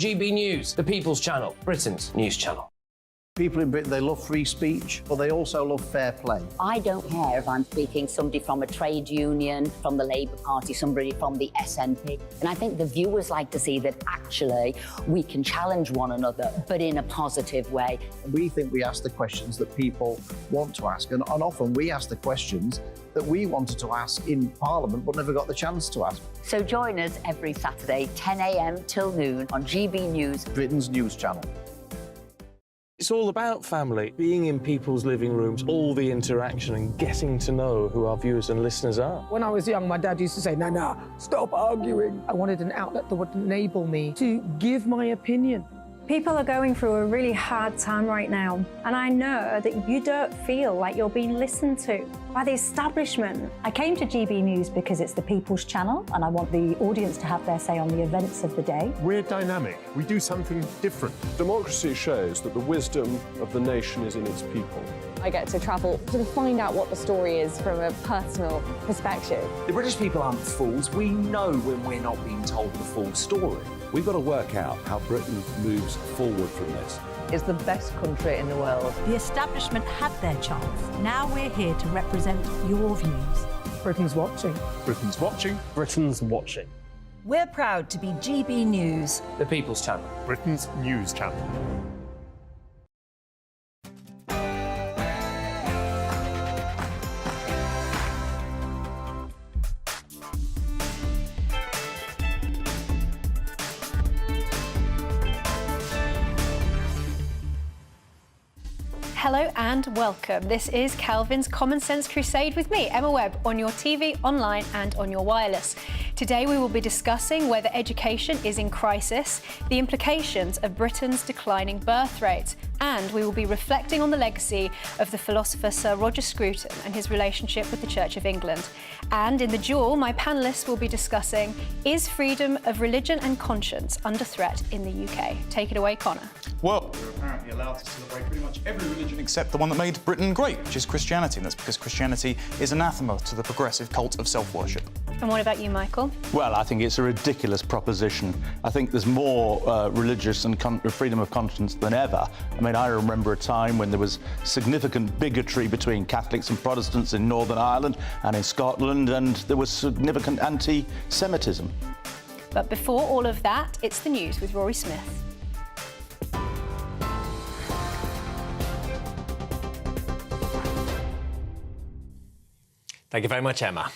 GB News, the People's Channel, Britain's news channel. People in Britain, they love free speech, but they also love fair play. I don't care if I'm speaking somebody from a trade union, from the Labour Party, somebody from the SNP. And I think the viewers like to see that actually we can challenge one another, but in a positive way. We think we ask the questions that people want to ask, and often we ask the questions that we wanted to ask in Parliament but never got the chance to ask. So join us every Saturday, 10 a.m. till noon on GB News, Britain's news channel. It's all about family, being in people's living rooms, all the interaction and getting to know who our viewers and listeners are. When I was young, my dad used to say, no, stop arguing. I wanted an outlet that would enable me to give my opinion. People are going through a really hard time right now, and I know that you don't feel like you're being listened to by the establishment. I came to GB News because it's the People's Channel, and I want the audience to have their say on the events of the day. We're dynamic. We do something different. Democracy shows that the wisdom of the nation is in its people. I get to travel to find out what the story is from a personal perspective. The British people aren't fools. We know when we're not being told the full story. We've got to work out how Britain moves forward from this. It's the best country in the world. The establishment had their chance. Now we're here to represent your views. Britain's watching. Britain's watching. Britain's watching. We're proud to be GB News, The People's Channel. Britain's news channel. Hello and welcome. This is Calvin's Common Sense Crusade with me, Emma Webb, on your TV, online and on your wireless. Today we will be discussing whether education is in crisis, the implications of Britain's declining birth rate, and we will be reflecting on the legacy of the philosopher Sir Roger Scruton and his relationship with the Church of England. And in the duel, my panellists will be discussing, is freedom of religion and conscience under threat in the UK? Take it away, Connor. Well, we're apparently allowed to celebrate pretty much every religion except the one that made Britain great, which is Christianity, and that's because Christianity is anathema to the progressive cult of self-worship. And what about you, Michael? Well, I think it's a ridiculous proposition. I think there's more religious and freedom of conscience than ever. I mean, I remember a time when there was significant bigotry between Catholics and Protestants in Northern Ireland and in Scotland, and there was significant anti-Semitism. But before all of that, it's the news with Rory Smith. Thank you very much, Emma.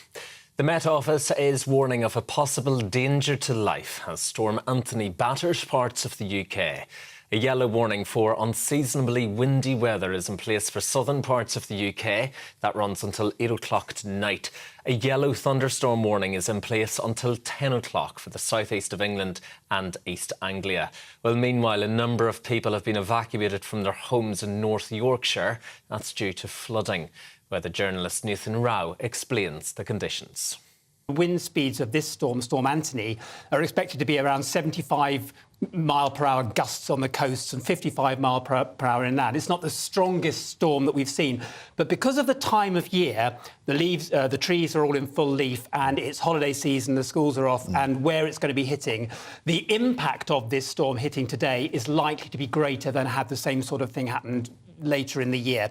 The Met Office is warning of a possible danger to life as Storm Anthony batters parts of the UK. A yellow warning for unseasonably windy weather is in place for southern parts of the UK. That runs until 8 o'clock tonight. A yellow thunderstorm warning is in place until 10 o'clock for the southeast of England and East Anglia. Well, meanwhile, a number of people have been evacuated from their homes in North Yorkshire. That's due to flooding. Weather journalist Nathan Rao explains the conditions. The wind speeds of this storm, Storm Anthony, are expected to be around 75-mile-per-hour gusts on the coasts and 55-mile-per-hour inland. It's not the strongest storm that we've seen, but because of the time of year, the trees are all in full leaf and it's holiday season, the schools are off, and where it's going to be hitting, the impact of this storm hitting today is likely to be greater than had the same sort of thing happened later in the year.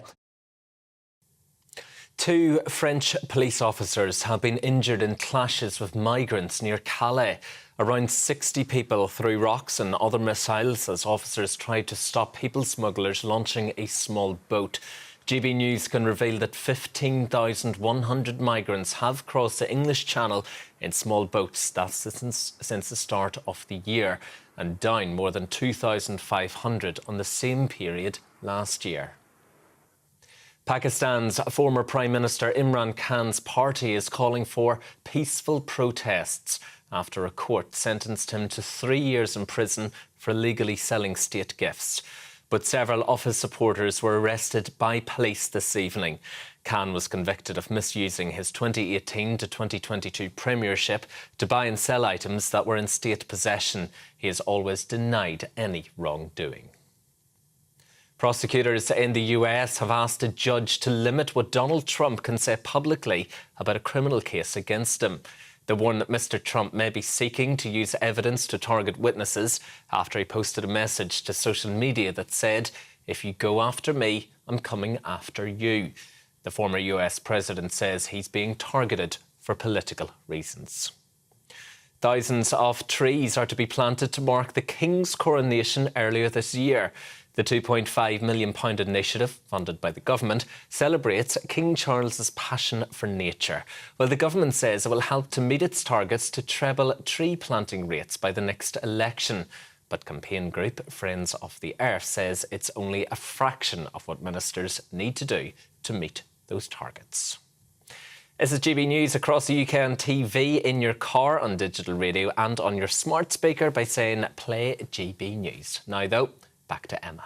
2 French police officers have been injured in clashes with migrants near Calais. Around 60 people threw rocks and other missiles as officers tried to stop people smugglers launching a small boat. GB News can reveal that 15,100 migrants have crossed the English Channel in small boats. That's since the start of the year, and down more than 2,500 on the same period last year. Pakistan's former Prime Minister Imran Khan's party is calling for peaceful protests after a court sentenced him to 3 years in prison for illegally selling state gifts. But several of his supporters were arrested by police this evening. Khan was convicted of misusing his 2018 to 2022 premiership to buy and sell items that were in state possession. He has always denied any wrongdoing. Prosecutors in the US have asked a judge to limit what Donald Trump can say publicly about a criminal case against him. The one that Mr. Trump may be seeking to use evidence to target witnesses after he posted a message to social media that said, "If you go after me, I'm coming after you." The former US president says he's being targeted for political reasons. Thousands of trees are to be planted to mark the King's coronation earlier this year. The £2.5 million initiative, funded by the government, celebrates King Charles's passion for nature, while the government says it will help to meet its targets to treble tree planting rates by the next election. But campaign group Friends of the Earth says it's only a fraction of what ministers need to do to meet those targets. This is GB News across the UK on TV, in your car, on digital radio and on your smart speaker by saying play GB News. Now though, back to Emma.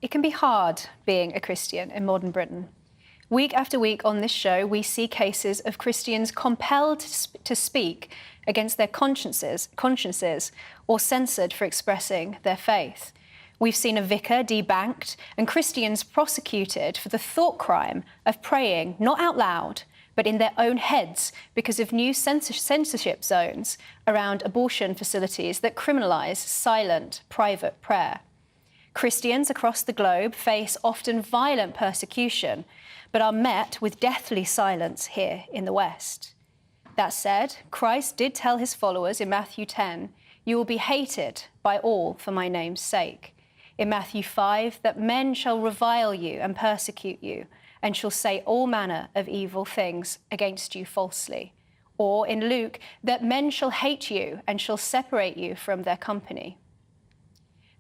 It can be hard being a Christian in modern Britain. Week after week on this show, we see cases of Christians compelled to speak against their consciences or censored for expressing their faith. We've seen a vicar debanked and Christians prosecuted for the thought crime of praying not out loud, but in their own heads because of new censorship zones around abortion facilities that criminalise silent, private prayer. Christians across the globe face often violent persecution, but are met with deathly silence here in the West. That said, Christ did tell his followers in Matthew 10, "You will be hated by all for my name's sake." In Matthew 5, that men shall revile you and persecute you, and shall say all manner of evil things against you falsely. Or in Luke, that men shall hate you and shall separate you from their company.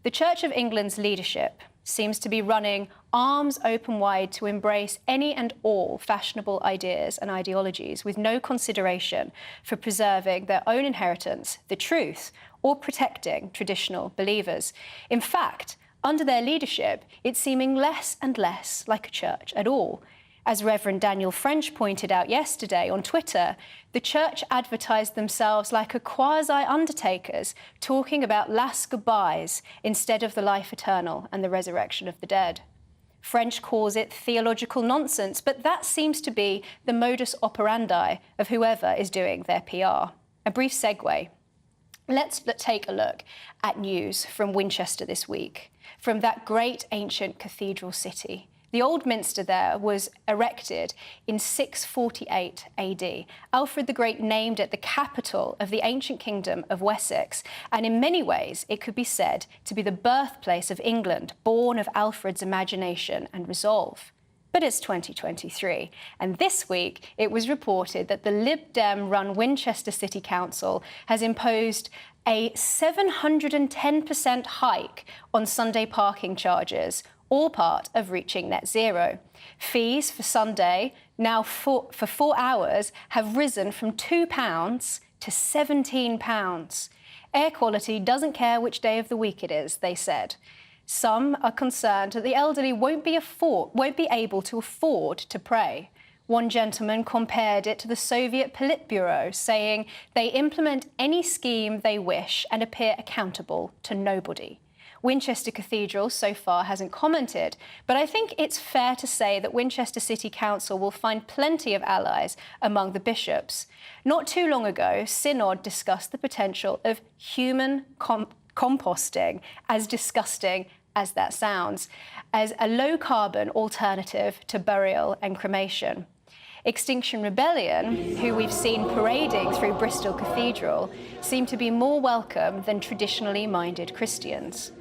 The Church of England's leadership seems to be running arms open wide to embrace any and all fashionable ideas and ideologies with no consideration for preserving their own inheritance, the truth, or protecting traditional believers. In fact, under their leadership, it's seeming less and less like a church at all. As Reverend Daniel French pointed out yesterday on Twitter, the church advertised themselves like a quasi-undertakers talking about last goodbyes instead of the life eternal and the resurrection of the dead. French calls it theological nonsense, but that seems to be the modus operandi of whoever is doing their PR. A brief segue. Let's take a look at news from Winchester this week, from that great ancient cathedral city. The Old Minster there was erected in 648 AD. Alfred the Great named it the capital of the ancient kingdom of Wessex, and in many ways it could be said to be the birthplace of England, born of Alfred's imagination and resolve. But it's 2023, and this week it was reported that the Lib Dem-run Winchester City Council has imposed a 710% hike on Sunday parking charges, all part of reaching net zero. Fees for Sunday, now for 4 hours, have risen from £2 to £17. Air quality doesn't care which day of the week it is, they said. Some are concerned that the elderly won't be able to afford to pray. One gentleman compared it to the Soviet Politburo, saying they implement any scheme they wish and appear accountable to nobody. Winchester Cathedral so far hasn't commented, but I think it's fair to say that Winchester City Council will find plenty of allies among the bishops. Not too long ago, Synod discussed the potential of human composting, as disgusting as that sounds, as a low-carbon alternative to burial and cremation. Extinction Rebellion, who we've seen parading through Bristol Cathedral, seem to be more welcome than traditionally minded Christians.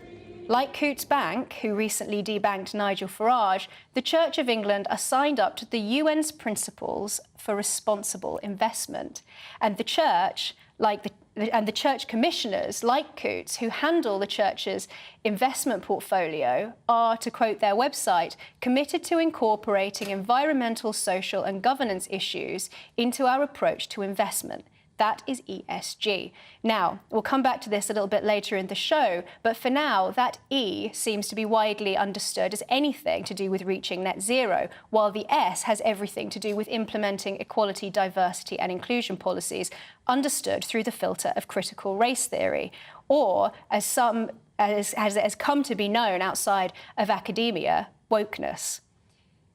Like Coutts Bank, who recently debanked Nigel Farage, the Church of England are signed up to the UN's principles for responsible investment. And the Church, the Church commissioners, like Coutts, who handle the Church's investment portfolio, are, to quote their website, committed to incorporating environmental, social and governance issues into our approach to investment. That is ESG. Now, we'll come back to this a little bit later in the show, but for now, that E seems to be widely understood as anything to do with reaching net zero, while the S has everything to do with implementing equality, diversity and inclusion policies, understood through the filter of critical race theory, or as has come to be known outside of academia, wokeness.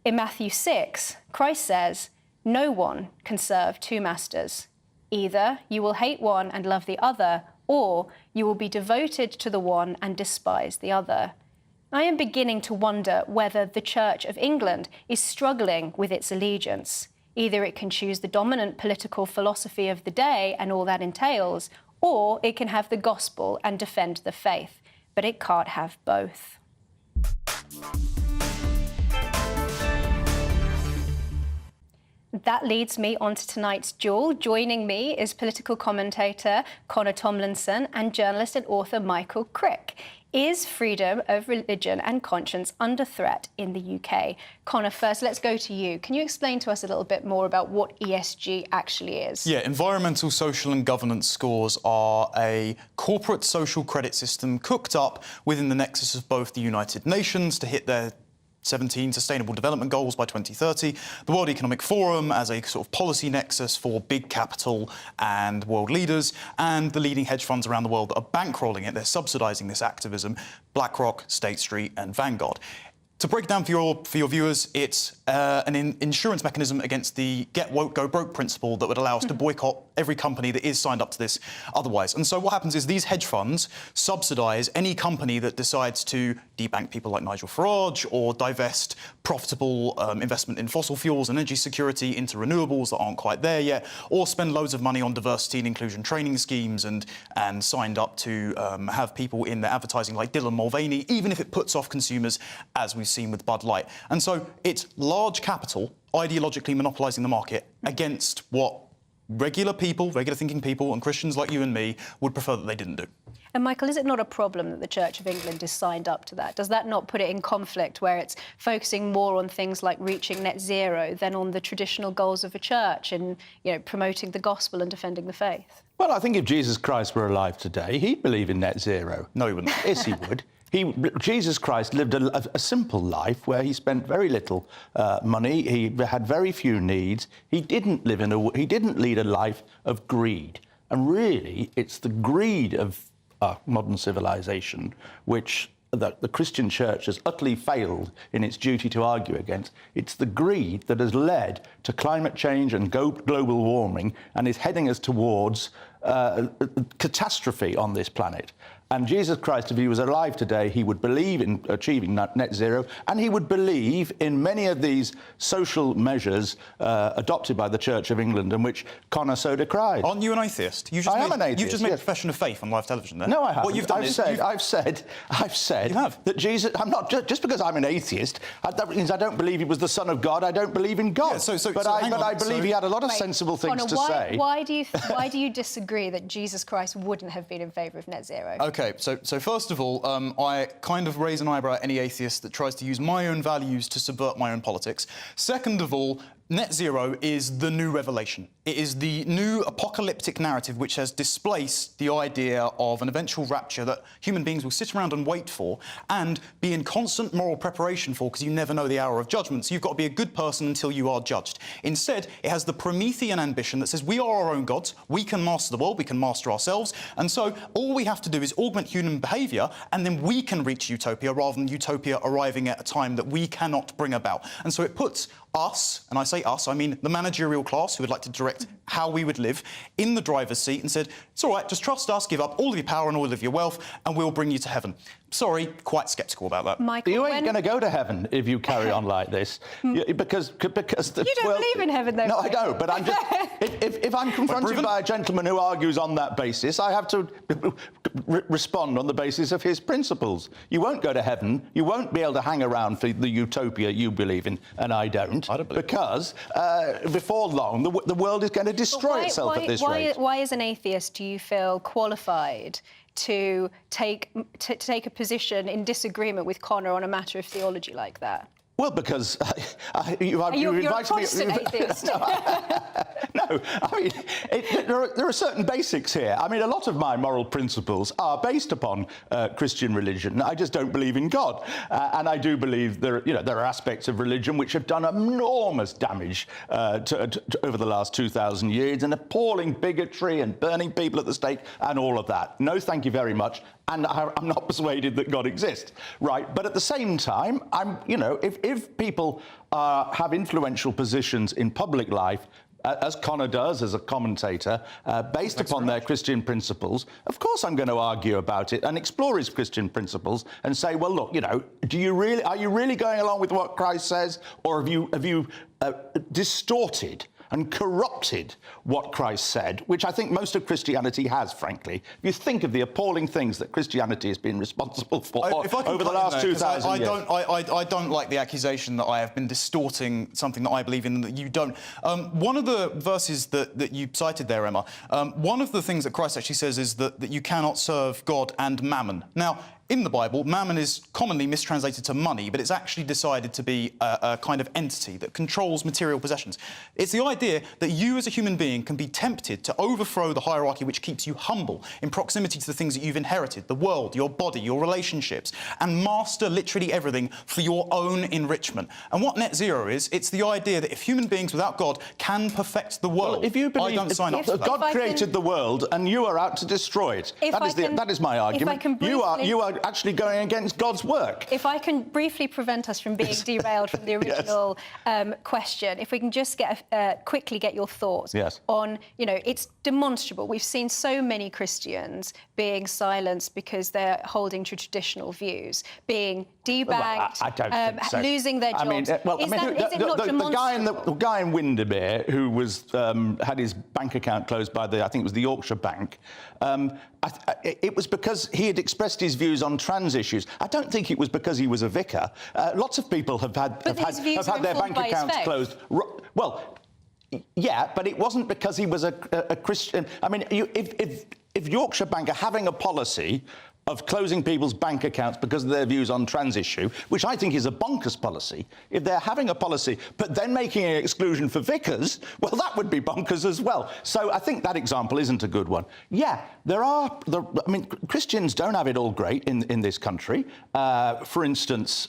In Matthew 6, Christ says, "No one can serve two masters. Either you will hate one and love the other, or you will be devoted to the one and despise the other." I am beginning to wonder whether the Church of England is struggling with its allegiance. Either it can choose the dominant political philosophy of the day and all that entails, or it can have the gospel and defend the faith. But it can't have both. That leads me on to tonight's duel. Joining me is political commentator Connor Tomlinson and journalist and author Michael Crick. Is freedom of religion and conscience under threat in the UK? Connor, first, let's go to you. Can you explain to us a little bit more about what ESG actually is? Yeah, environmental, social and governance scores are a corporate social credit system cooked up within the nexus of both the United Nations to hit their 17 Sustainable Development Goals by 2030, the World Economic Forum as a sort of policy nexus for big capital and world leaders, and the leading hedge funds around the world that are bankrolling it. They're subsidising this activism: BlackRock, State Street and Vanguard. To break down for your viewers, it's an insurance mechanism against the get woke, go broke principle that would allow us to boycott every company that is signed up to this otherwise. And so what happens is these hedge funds subsidise any company that decides to debank people like Nigel Farage or divest profitable investment in fossil fuels and energy security into renewables that aren't quite there yet, or spend loads of money on diversity and inclusion training schemes and signed up to have people in their advertising like Dylan Mulvaney, even if it puts off consumers, as we've seen with Bud Light. And so it's large capital ideologically monopolising the market against what regular people, regular thinking people and Christians like you and me would prefer that they didn't do. And Michael, is it not a problem that the Church of England is signed up to that? Does that not put it in conflict where it's focusing more on things like reaching net zero than on the traditional goals of a church and, you know, promoting the gospel and defending the faith? Well, I think if Jesus Christ were alive today, he'd believe in net zero. No, he wouldn't. Yes, he would. Jesus Christ lived a simple life where he spent very little money. He had very few needs. He didn't lead a life of greed. And really, it's the greed of modern civilization which the Christian church has utterly failed in its duty to argue against. It's the greed that has led to climate change and global warming and is heading us towards catastrophe on this planet. And Jesus Christ, if he was alive today, he would believe in achieving net zero, and he would believe in many of these social measures adopted by the Church of England, and which Connor so decries. Aren't you an atheist? I am an atheist. You've just made a profession of faith on live television there. No, I haven't. What you've done I've said you have. That Jesus... I'm not... Just because I'm an atheist, that means I don't believe he was the Son of God. I don't believe in God. Yeah, but I believe he had a lot of sensible things Connor, to say. Why do you disagree that Jesus Christ wouldn't have been in favour of net zero? OK, so first of all, I kind of raise an eyebrow at any atheist that tries to use my own values to subvert my own politics. Second of all, net zero is the new revelation. It is the new apocalyptic narrative which has displaced the idea of an eventual rapture that human beings will sit around and wait for and be in constant moral preparation for, because you never know the hour of judgment, so you've got to be a good person until you are judged. Instead, it has the Promethean ambition that says we are our own gods, we can master the world, we can master ourselves, and so all we have to do is augment human behaviour and then we can reach utopia rather than utopia arriving at a time that we cannot bring about. And so it puts us, and I say us, I mean the managerial class who would like to direct how we would live, in the driver's seat and said, it's all right, just trust us, give up all of your power and all of your wealth, and we'll bring you to heaven. Sorry, quite sceptical about that. Michael, you ain't going to go to heaven if you carry on like this, because the you don't believe in heaven, though. No, I don't. But I'm just if I'm confronted by a gentleman who argues on that basis, I have to respond on the basis of his principles. You won't go to heaven. You won't be able to hang around for the utopia you believe in, and I don't believe because before long the world is going to destroy itself at this rate. Why, as an atheist, do you feel qualified to take a position in disagreement with Connor on a matter of theology like that? Well, because you're a Protestant atheist. No, No, I mean, there are certain basics here. I mean, a lot of my moral principles are based upon Christian religion. I just don't believe in God. And I do believe there are aspects of religion which have done enormous damage over the last 2,000 years, and appalling bigotry and burning people at the stake and all of that. No, thank you very much. And I'm not persuaded that God exists, right? But at the same time, if people have influential positions in public life, as Connor does as a commentator, based upon their Christian principles, of course I'm going to argue about it and explore his Christian principles and say, well, look, are you really going along with what Christ says, or have you distorted and corrupted what Christ said, which I think most of Christianity has, frankly. If you think of the appalling things that Christianity has been responsible for over the last 2,000 years. I don't like the accusation that I have been distorting something that I believe in that you don't. One of the verses that you cited there, Emma, one of the things that Christ actually says is that you cannot serve God and mammon. Now, in the Bible, mammon is commonly mistranslated to money, but it's actually decided to be a kind of entity that controls material possessions. It's the idea that you as a human being can be tempted to overthrow the hierarchy which keeps you humble in proximity to the things that you've inherited, the world, your body, your relationships, and master literally everything for your own enrichment. And what net zero is, it's the idea that if human beings without God can perfect the world, well, if you believe I don't sign up to that. God created the world and you are out to destroy it. That is my argument. You are actually going against God's work. If I can briefly prevent us from being derailed from the original question, if we can just quickly get your thoughts on, it's demonstrable. We've seen so many Christians being silenced because they're holding to traditional views, being debanked, I don't think so. Losing their jobs. The guy in Windermere who was had his bank account closed by I think it was the Yorkshire Bank, it was because he had expressed his views on trans issues. I don't think it was because he was a vicar. Lots of people have had their bank accounts closed. Well, yeah, but it wasn't because he was a Christian. I mean, if Yorkshire Bank are having a policy of closing people's bank accounts because of their views on trans issue, which I think is a bonkers policy, if they're having a policy but then making an exclusion for vicars, well, that would be bonkers as well. So I think that example isn't a good one. Yeah, Christians don't have it all great in this country. For instance,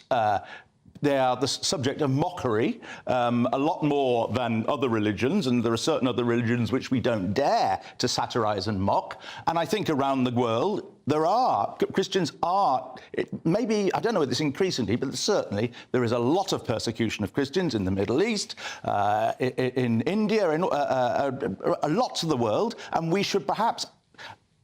they are the subject of mockery a lot more than other religions, and there are certain other religions which we don't dare to satirise and mock. And I think around the world, Christians are, maybe, I don't know if it's increasingly, but certainly there is a lot of persecution of Christians in the Middle East, in India, in a lot of the world, and we should perhaps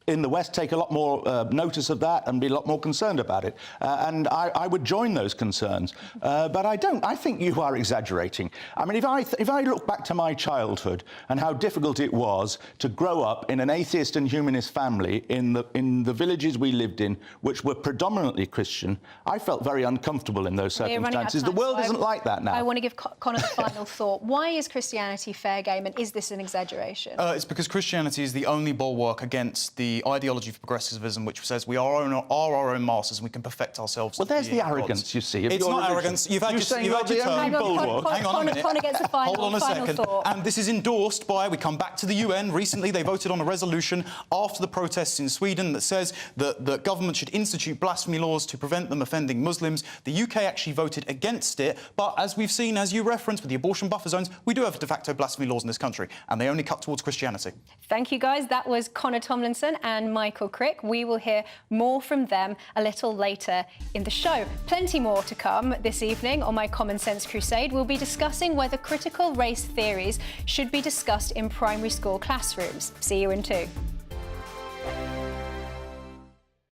in the West take a lot more notice of that and be a lot more concerned about it. And I would join those concerns. But I don't. I think you are exaggerating. I mean, if I look back to my childhood and how difficult it was to grow up in an atheist and humanist family in the villages we lived in, which were predominantly Christian, I felt very uncomfortable in those circumstances. The world isn't like that now. I want to give Connor the final thought. Why is Christianity fair game, and is this an exaggeration? It's because Christianity is the only bulwark against the ideology of progressivism, which says we are our own masters and we can perfect ourselves. Well, there's the arrogance, you see. It's not arrogance. You've had your turn. Hang on a minute. Connor gets the final, Hold on a second. Thought. And this is endorsed by, we come back to the UN. Recently, they voted on a resolution after the protests in Sweden that says that government should institute blasphemy laws to prevent them offending Muslims. The UK actually voted against it. But as we've seen, as you referenced, with the abortion buffer zones, we do have de facto blasphemy laws in this country, and they only cut towards Christianity. Thank you, guys. That was Connor Tomlinson and Michael Crick. We will hear more from them a little later in the show. Plenty more to come this evening on My Common Sense Crusade. We'll be discussing whether critical race theories should be discussed in primary school classrooms. See you in 2.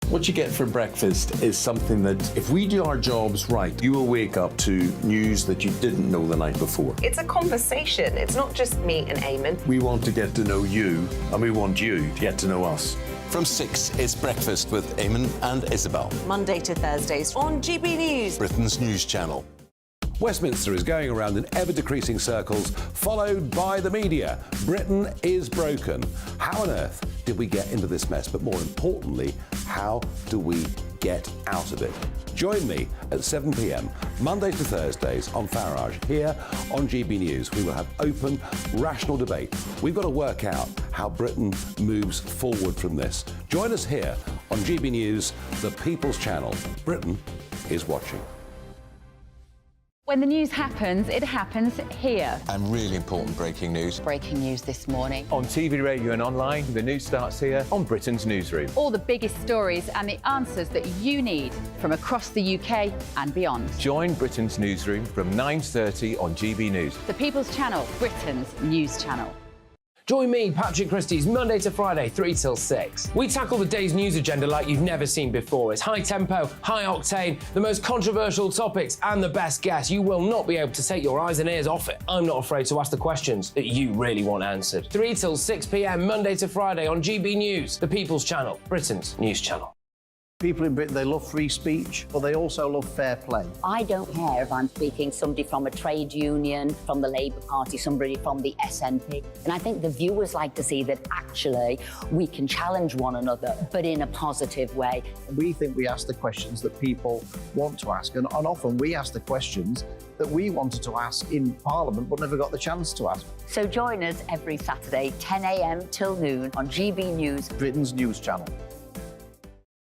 What you get for breakfast is something that, if we do our jobs right, you will wake up to news that you didn't know the night before. It's a conversation. It's not just me and Eamon. We want to get to know you, and we want you to get to know us. From 6, it's Breakfast with Eamon and Isabel. Monday to Thursdays on GBNews, Britain's news channel. Westminster is going around in ever-decreasing circles, followed by the media. Britain is broken. How on earth did we get into this mess? But more importantly, how do we get out of it. Join me at 7 p.m, Mondays to Thursdays on Farage, here on GB News. We will have open, rational debate. We've got to work out how Britain moves forward from this. Join us here on GB News, the People's Channel. Britain is watching. When the news happens, it happens here. And really important breaking news. Breaking news this morning. On TV, radio and online, the news starts here on Britain's Newsroom. All the biggest stories and the answers that you need from across the UK and beyond. Join Britain's Newsroom from 9:30 on GB News. The People's Channel, Britain's news channel. Join me, Patrick Christie's, Monday to Friday, 3 till 6. We tackle the day's news agenda like you've never seen before. It's high tempo, high octane, the most controversial topics and the best guests. You will not be able to take your eyes and ears off it. I'm not afraid to ask the questions that you really want answered. 3 till 6 p.m, Monday to Friday on GB News, the People's Channel, Britain's news channel. People in Britain, they love free speech, but they also love fair play. I don't care if I'm speaking somebody from a trade union, from the Labour Party, somebody from the SNP. And I think the viewers like to see that actually we can challenge one another, but in a positive way. We think we ask the questions that people want to ask, and often we ask the questions that we wanted to ask in Parliament but never got the chance to ask. So join us every Saturday, 10 a.m. till noon on GB News, Britain's news channel.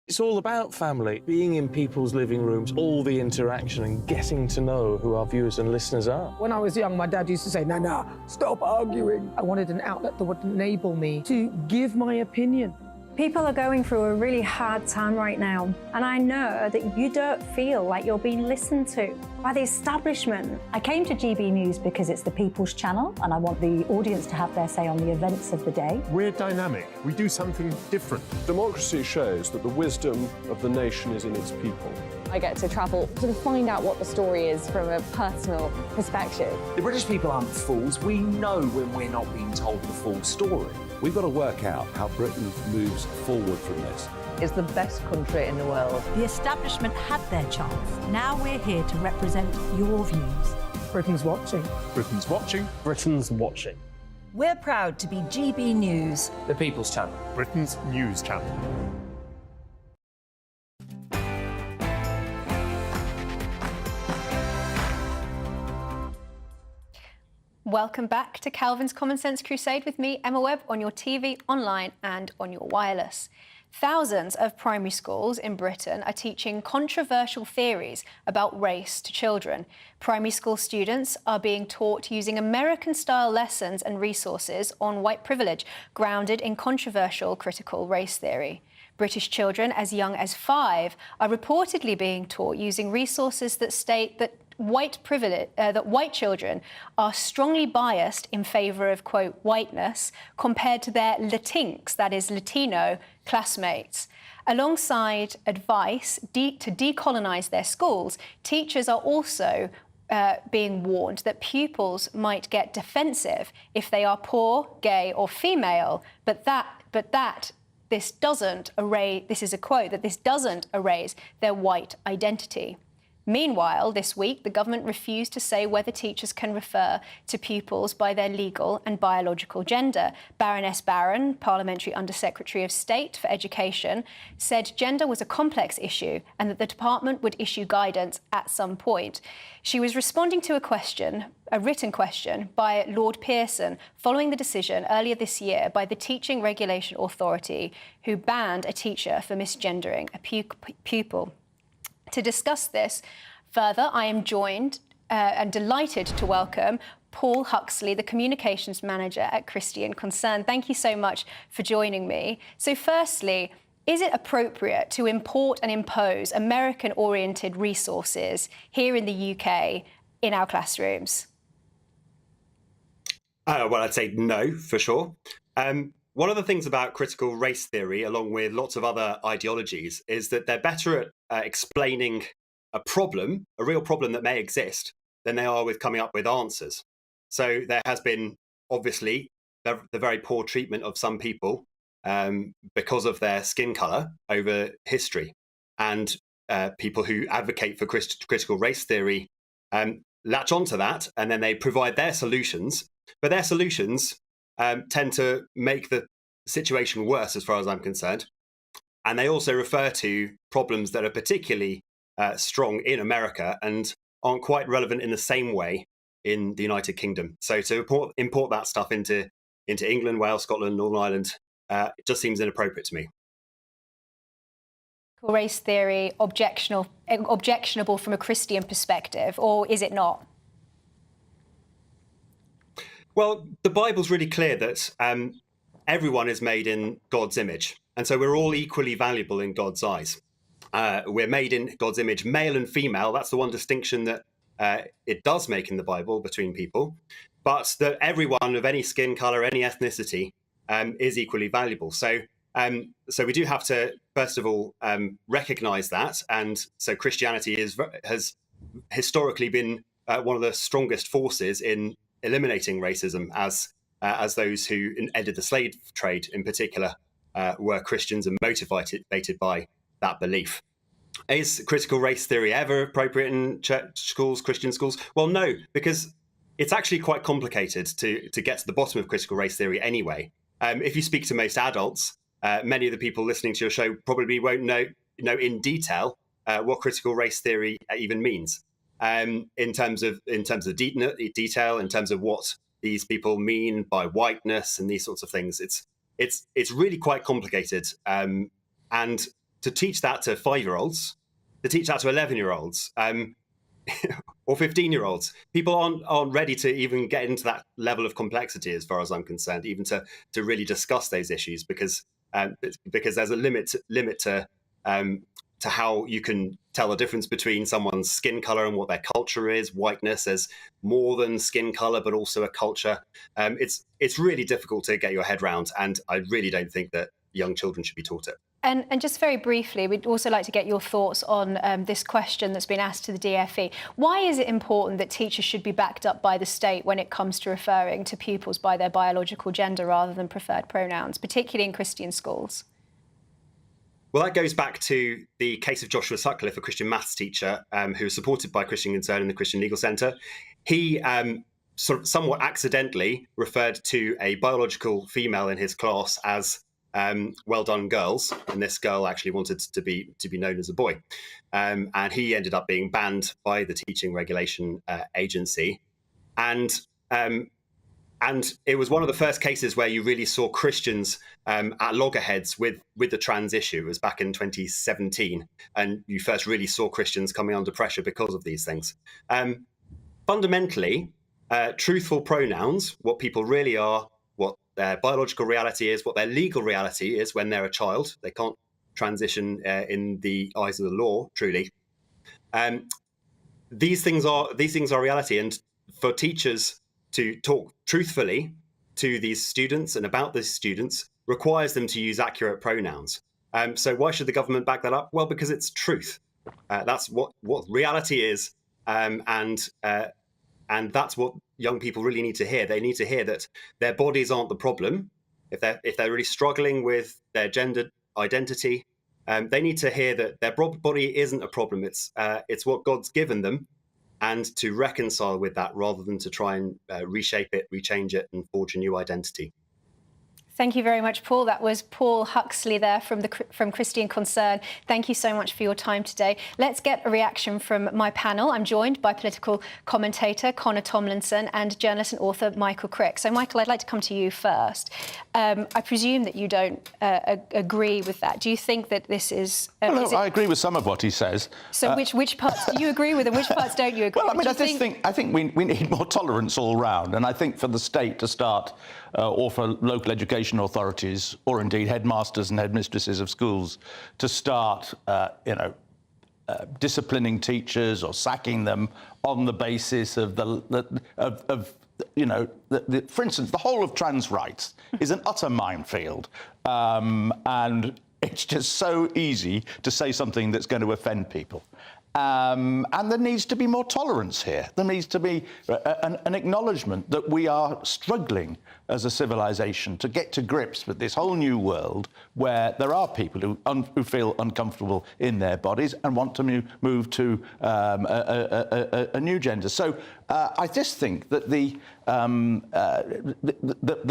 It's all about family, being in people's living rooms, all the interaction and getting to know who our viewers and listeners are. When I was young, my dad used to say, "Nana, stop arguing." I wanted an outlet that would enable me to give my opinion. People are going through a really hard time right now, and I know that you don't feel like you're being listened to by the establishment. I came to GB News because it's the People's Channel and I want the audience to have their say on the events of the day. We're dynamic. We do something different. Democracy shows that the wisdom of the nation is in its people. I get to travel to find out what the story is from a personal perspective. The British people aren't fools. We know when we're not being told the full story. We've got to work out how Britain moves forward from this. It's the best country in the world. The establishment had their chance. Now we're here to represent your views. Britain's watching. Britain's watching. Britain's watching. We're proud to be GB News, The People's Channel. Britain's news channel. Welcome back to Calvin's Common Sense Crusade with me, Emma Webb, on your TV, online and on your wireless. Thousands of primary schools in Britain are teaching controversial theories about race to children. Primary school students are being taught using American-style lessons and resources on white privilege, grounded in controversial critical race theory. British children as young as 5 are reportedly being taught using resources that state that white children are strongly biased in favour of, quote, whiteness compared to their Latinx, that is Latino, classmates. Alongside advice to decolonise their schools, teachers are also being warned that pupils might get defensive if they are poor, gay or female, this doesn't erase, this is a quote, that this doesn't erase their white identity. Meanwhile, this week, the government refused to say whether teachers can refer to pupils by their legal and biological gender. Baroness Barron, Parliamentary Under-Secretary of State for Education, said gender was a complex issue and that the department would issue guidance at some point. She was responding to a written question by Lord Pearson following the decision earlier this year by the Teaching Regulation Authority, who banned a teacher for misgendering a pupil. To discuss this further, I am joined and delighted to welcome Paul Huxley, the Communications Manager at Christian Concern. Thank you so much for joining me. So firstly, is it appropriate to import and impose American-oriented resources here in the UK in our classrooms? Well, I'd say no, for sure. One of the things about critical race theory, along with lots of other ideologies, is that they're better at explaining a problem, a real problem that may exist, than they are with coming up with answers. So there has been, obviously, the very poor treatment of some people because of their skin colour over history. And people who advocate for critical race theory latch onto that, and then they provide their solutions. But their solutions tend to make the situation worse, as far as I'm concerned. And they also refer to problems that are particularly strong in America and aren't quite relevant in the same way in the United Kingdom. So to import that stuff into England, Wales, Scotland, Northern Ireland, it just seems inappropriate to me. Race theory objectionable from a Christian perspective, or is it not? Well, the Bible's really clear that everyone is made in God's image, and so we're all equally valuable in God's eyes. We're made in God's image, male and female. That's the one distinction that it does make in the Bible between people, but that everyone of any skin color, any ethnicity, is equally valuable. So we do have to, first of all, recognize that. And so Christianity has historically been one of the strongest forces in eliminating racism, as those who ended the slave trade in particular were Christians and motivated by that belief. Is critical race theory ever appropriate in church schools, Christian schools? Well, no, because it's actually quite complicated to get to the bottom of critical race theory anyway. If you speak to most adults, many of the people listening to your show probably won't know in detail what critical race theory even means. In terms of detail, in terms of what these people mean by whiteness and these sorts of things, it's really quite complicated. And to teach that to 5-year-olds, to teach that to 11-year-olds, or 15-year-olds, people aren't ready to even get into that level of complexity, as far as I'm concerned, even to really discuss those issues, because there's a limit to how you can tell the difference between someone's skin color and what their culture is. Whiteness as more than skin color, but also a culture. It's really difficult to get your head around, and I really don't think that young children should be taught it. And just very briefly, we'd also like to get your thoughts on this question that's been asked to the DFE. Why is it important that teachers should be backed up by the state when it comes to referring to pupils by their biological gender rather than preferred pronouns, particularly in Christian schools? Well, that goes back to the case of Joshua Sutcliffe, a Christian maths teacher who was supported by Christian Concern in the Christian Legal Centre. He sort of somewhat accidentally referred to a biological female in his class as well done, girls, and this girl actually wanted to be known as a boy, and he ended up being banned by the Teaching Regulation Agency, and it was one of the first cases where you really saw Christians at loggerheads with the trans issue. It was back in 2017, and you first really saw Christians coming under pressure because of these things. Fundamentally, truthful pronouns, what people really are, what their biological reality is, what their legal reality is when they're a child. They can't transition in the eyes of the law, truly. These things are reality, and for teachers to talk truthfully to these students and about these students requires them to use accurate pronouns. So why should the government back that up? Well, because it's truth. That's what reality is, and that's what young people really need to hear. They need to hear that their bodies aren't the problem. If they're really struggling with their gender identity, they need to hear that their body isn't a problem. It's what God's given them, and to reconcile with that rather than to try and reshape it, rechange it, and forge a new identity. Thank you very much, Paul. That was Paul Huxley there from Christian Concern. Thank you so much for your time today. Let's get a reaction from my panel. I'm joined by political commentator Connor Tomlinson and journalist and author Michael Crick. So, Michael, I'd like to come to you first. I presume that you don't agree with that. Do you think that this is... I agree with some of what he says. So which parts do you agree with and which parts don't you agree with? Well, I mean, I think we need more tolerance all round. And I think for the state to start, or for local education authorities, or indeed headmasters and headmistresses of schools, to start, disciplining teachers or sacking them on the basis of for instance, the whole of trans rights is an utter minefield, and it's just so easy to say something that's going to offend people. And there needs to be more tolerance here. There needs to be an acknowledgement that we are struggling as a civilization to get to grips with this whole new world where there are people who feel uncomfortable in their bodies and want to move to a new gender. So I just think that the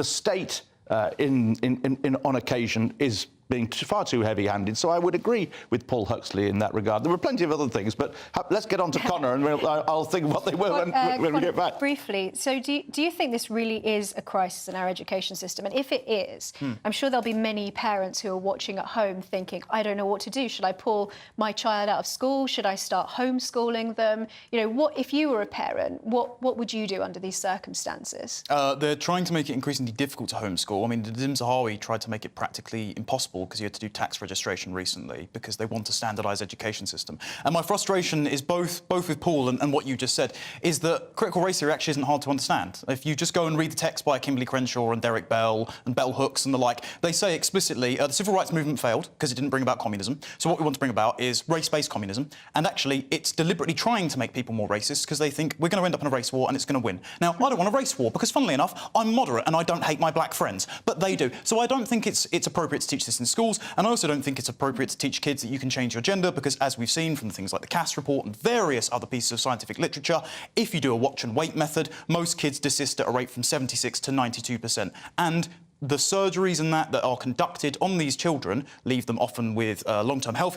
state on occasion is being far too heavy-handed. So I would agree with Paul Huxley in that regard. There were plenty of other things, but let's get on to Connor, and I'll think what they were when we get back. Briefly, so do you think this really is a crisis in our education system? And if it is, I'm sure there'll be many parents who are watching at home thinking, I don't know what to do. Should I pull my child out of school? Should I start homeschooling them? You know, what if you were a parent, what would you do under these circumstances? They're trying to make it increasingly difficult to homeschool. I mean, Nadim Zahawi tried to make it practically impossible because he had to do tax registration recently because they want a standardised education system. And my frustration is both with Paul and what you just said, is that critical race theory actually isn't hard to understand. If you just go and read the text by Kimberly Crenshaw and Derek Bell and Bell Hooks and the like, they say explicitly the civil rights movement failed because it didn't bring about communism. So what we want to bring about is race-based communism. And actually, it's deliberately trying to make people more racist because they think we're going to end up in a race war and it's going to win. Now, I don't want a race war because, funnily enough, I'm moderate and I don't hate my black friends, but they do. So I don't think it's appropriate to teach this in schools, and I also don't think it's appropriate to teach kids that you can change your gender because, as we've seen from things like the Cass report and various other pieces of scientific literature, if you do a watch and wait method, most kids desist at a rate from 76 to 92%. And the surgeries and that are conducted on these children leave them often with long-term health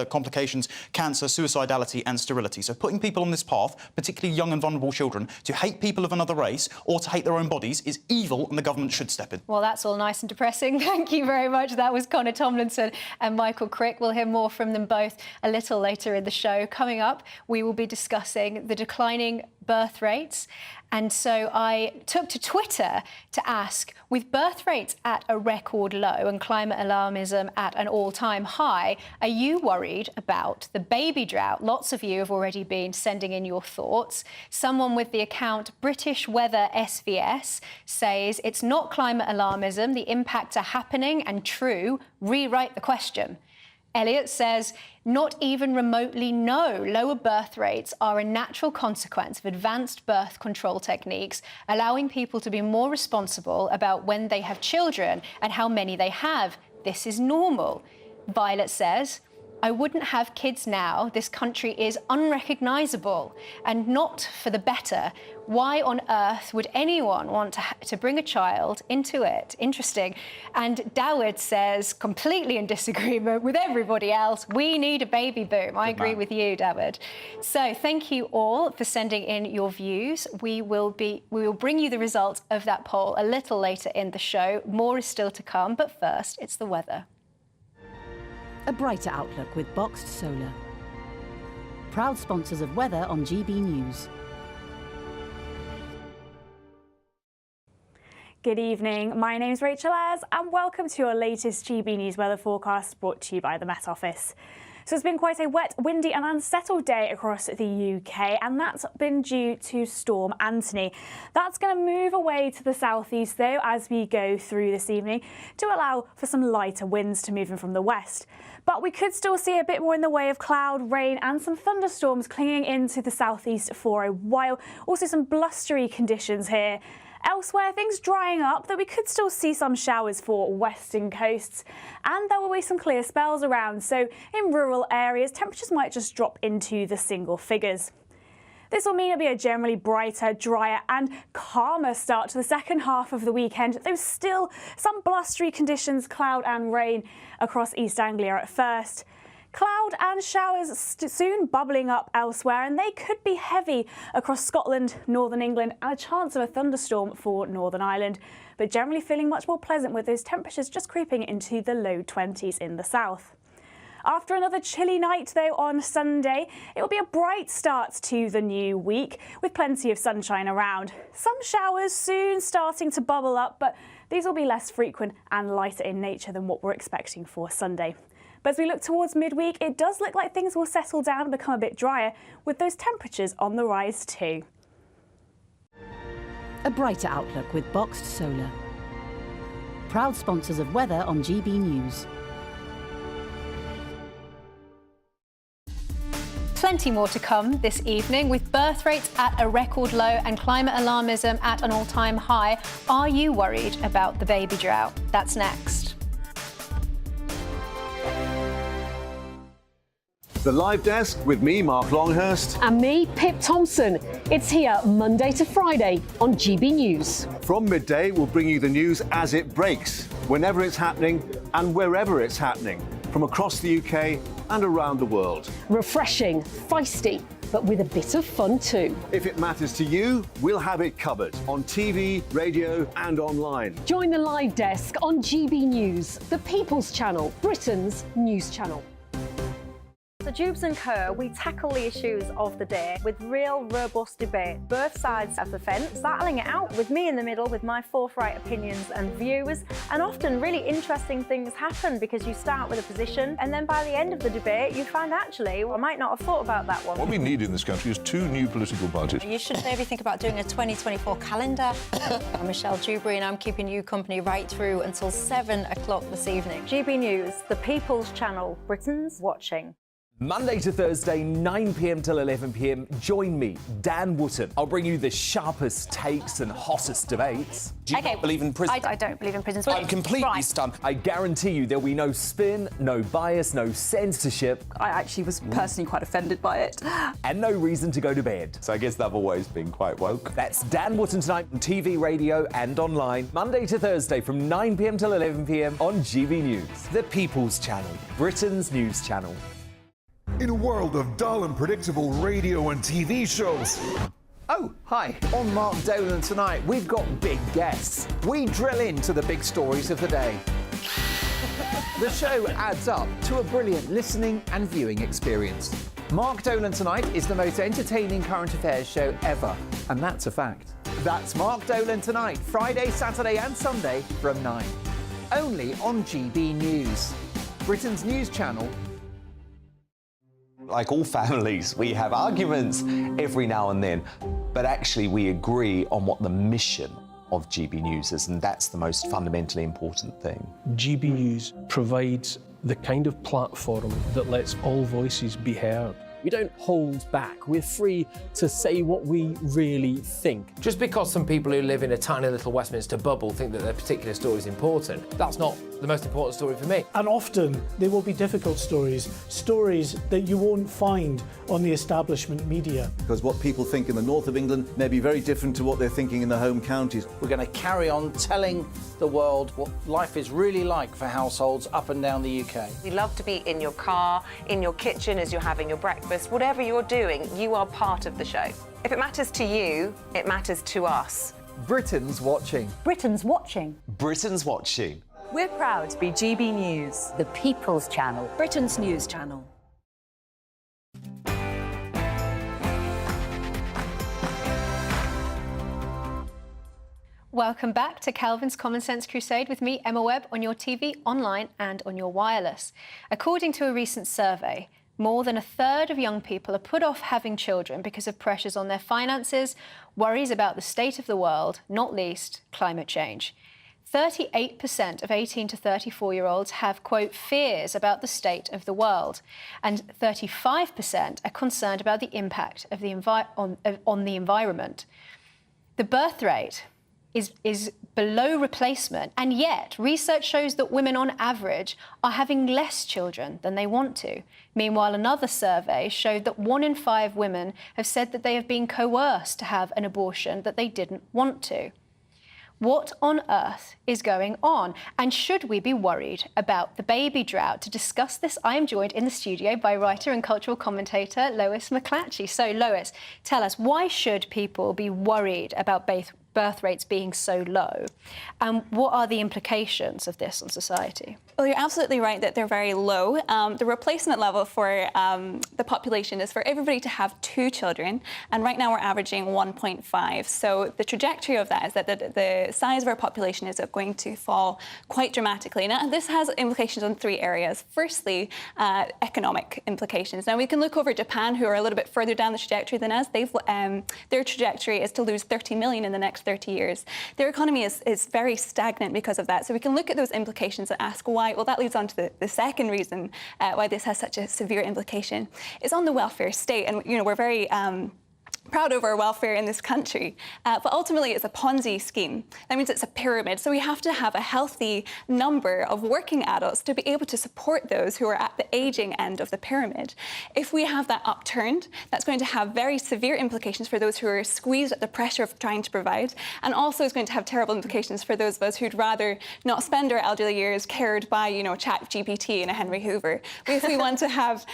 complications, cancer, suicidality and sterility. So putting people on this path, particularly young and vulnerable children, to hate people of another race or to hate their own bodies is evil, and the government should step in. Well, that's all nice and depressing. Thank you very much. That was Connor Tomlinson and Michael Crick. We'll hear more from them both a little later in the show. Coming up, we will be discussing the declining birth rates. And so I took to Twitter to ask, with birth rates at a record low and climate alarmism at an all-time high, are you worried about the baby drought? Lots of you have already been sending in your thoughts. Someone with the account British Weather SVS says it's not climate alarmism, the impacts are happening and true. Rewrite the question. Elliot says, not even remotely no. Lower birth rates are a natural consequence of advanced birth control techniques, allowing people to be more responsible about when they have children and how many they have. This is normal. Violet says, I wouldn't have kids now. This country is unrecognisable and not for the better. Why on earth would anyone want to bring a child into it? Interesting. And Dawud says, completely in disagreement with everybody else, we need a baby boom. I agree with you, Dawud. So thank you all for sending in your views. We will bring you the results of that poll a little later in the show. More is still to come, but first, it's the weather. A brighter outlook with Boxed Solar. Proud sponsors of weather on GB News. Good evening, my name's Rachel Ayres and welcome to your latest GB News weather forecast brought to you by the Met Office. So it's been quite a wet, windy and unsettled day across the UK, and that's been due to Storm Anthony. That's going to move away to the southeast though as we go through this evening to allow for some lighter winds to move in from the west. But we could still see a bit more in the way of cloud, rain and some thunderstorms clinging into the southeast for a while. Also some blustery conditions here. Elsewhere, things drying up, though we could still see some showers for western coasts, and there will be some clear spells around, so in rural areas, temperatures might just drop into the single figures. This will mean it'll be a generally brighter, drier and calmer start to the second half of the weekend, though still some blustery conditions, cloud and rain across East Anglia at first. Cloud and showers soon bubbling up elsewhere, and they could be heavy across Scotland, Northern England, and a chance of a thunderstorm for Northern Ireland, but generally feeling much more pleasant with those temperatures just creeping into the low 20s in the south. After another chilly night, though, on Sunday, it will be a bright start to the new week with plenty of sunshine around. Some showers soon starting to bubble up, but these will be less frequent and lighter in nature than what we're expecting for Sunday. But as we look towards midweek, it does look like things will settle down and become a bit drier, with those temperatures on the rise too. A brighter outlook with Boxed Solar. Proud sponsors of weather on GB News. Plenty more to come this evening, with birth rates at a record low and climate alarmism at an all-time high. Are you worried about the baby drought? That's next. The Live Desk with me, Mark Longhurst. And me, Pip Thompson. It's here Monday to Friday on GB News. From midday, we'll bring you the news as it breaks, whenever it's happening, and wherever it's happening, from across the UK and around the world. Refreshing, feisty, but with a bit of fun too. If it matters to you, we'll have it covered on TV, radio and online. Join the live desk on GB News, the People's Channel, Britain's news channel. So Jubes and Kerr, we tackle the issues of the day with real, robust debate, both sides of the fence, battling it out with me in the middle with my forthright opinions and views. And often really interesting things happen because you start with a position and then by the end of the debate you find actually, well, I might not have thought about that one. What we need in this country is 2 new political parties. You should maybe think about doing a 2024 calendar. I'm Michelle Dewberry and I'm keeping you company right through until 7 o'clock this evening. GB News, the People's Channel, Britain's watching. Monday to Thursday, 9 p.m. till 11 p.m. Join me, Dan Wootton. I'll bring you the sharpest takes and hottest debates. Do you not believe in prison? I don't believe in prisons. I'm completely stunned. I guarantee you there'll be no spin, no bias, no censorship. I actually was personally quite offended by it. And no reason to go to bed. So I guess they've always been quite woke. That's Dan Wootton tonight on TV, radio and online. Monday to Thursday from 9 p.m. till 11 p.m. on GB News. The People's Channel, Britain's news channel. In a world of dull and predictable radio and TV shows. Oh, hi. On Mark Dolan tonight, we've got big guests. We drill into the big stories of the day. The show adds up to a brilliant listening and viewing experience. Mark Dolan Tonight is the most entertaining current affairs show ever, and that's a fact. That's Mark Dolan Tonight, Friday, Saturday and Sunday from 9. Only on GB News, Britain's news channel. Like all families, we have arguments every now and then, but actually we agree on what the mission of GB News is, and that's the most fundamentally important thing. GB News provides the kind of platform that lets all voices be heard. We don't hold back. We're free to say what we really think. Just because some people who live in a tiny little Westminster bubble think that their particular story is important, that's not the most important story for me. And often they will be difficult stories, stories that you won't find on the establishment media. Because what people think in the north of England may be very different to what they're thinking in the home counties. We're going to carry on telling the world what life is really like for households up and down the UK. We love to be in your car, in your kitchen as you're having your breakfast. Whatever you're doing, you are part of the show. If it matters to you, it matters to us. Britain's watching. Britain's watching. Britain's watching. We're proud to be GB News, the People's Channel, Britain's news channel. Welcome back to Calvin's Common Sense Crusade with me, Emma Webb, on your TV, online and on your wireless. According to a recent survey, more than a third of young people are put off having children because of pressures on their finances, worries about the state of the world, not least climate change. 38% of 18 to 34-year-olds have, quote, fears about the state of the world, and 35% are concerned about the impact of the on the environment. The birth rate is below replacement, and yet research shows that women on average are having less children than they want to. Meanwhile, another survey showed that 1 in 5 women have said that they have been coerced to have an abortion that they didn't want to. What on earth is going on? And should we be worried about the baby drought? To discuss this, I am joined in the studio by writer and cultural commentator Lois McClatchy. So, Lois, tell us, why should people be worried about birth rates being so low? And what are the implications of this on society? Well, you're absolutely right that they're very low. The replacement level for the population is for everybody to have 2 children, and right now we're averaging 1.5. So the trajectory of that is that the size of our population is going to fall quite dramatically. Now, this has implications on 3 areas. Firstly, economic implications. Now, we can look over Japan, who are a little bit further down the trajectory than us. Their trajectory is to lose 30 million in the next 30 years. Their economy is very stagnant because of that. So we can look at those implications and ask why. Well, that leads on to the second reason why this has such a severe implication. It's on the welfare state, and we're very proud of our welfare in this country. But ultimately, it's a Ponzi scheme. That means it's a pyramid. So we have to have a healthy number of working adults to be able to support those who are at the aging end of the pyramid. If we have that upturned, that's going to have very severe implications for those who are squeezed at the pressure of trying to provide, and also is going to have terrible implications for those of us who'd rather not spend our elderly years cared by, you know, ChatGPT and a Henry Hoover. But if we want to have,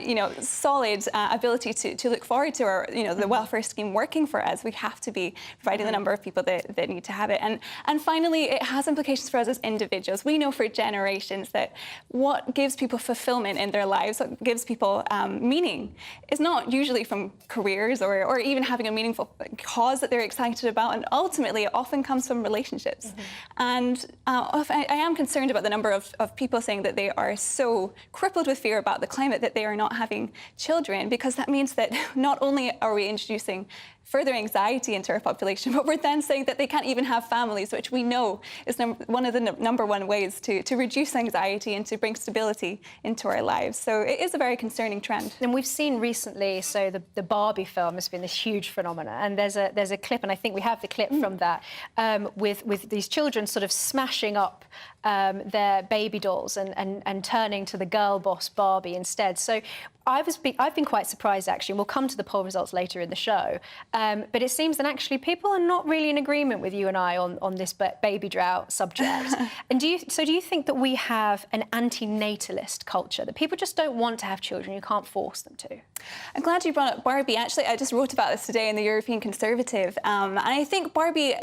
you know, solid ability to look forward to our, you know, the welfare scheme working for us, we have to be providing the number of people that need to have it. And finally, it has implications for us as individuals. We know for generations that what gives people fulfillment in their lives, what gives people meaning, is not usually from careers or even having a meaningful cause that they're excited about. And ultimately, it often comes from relationships. And I am concerned about the number of people saying that they are so crippled with fear about the climate that they are not having children, because that means that not only are we introducing further anxiety into our population, but we're then saying that they can't even have families, which we know is one of the number one ways to reduce anxiety and to bring stability into our lives. So it is a very concerning trend. And we've seen recently, so the Barbie film has been this huge phenomenon, and there's a clip, and I think we have the clip from that, with these children sort of smashing up their baby dolls and turning to the girl boss Barbie instead. So I've been quite surprised, actually, and we'll come to the poll results later in the show, but it seems that actually people are not really in agreement with you and I on this baby drought subject. And do you think that we have an anti-natalist culture, that people just don't want to have children, you can't force them to? I'm glad you brought up Barbie. Actually, I just wrote about this today in the European Conservative, and I think Barbie,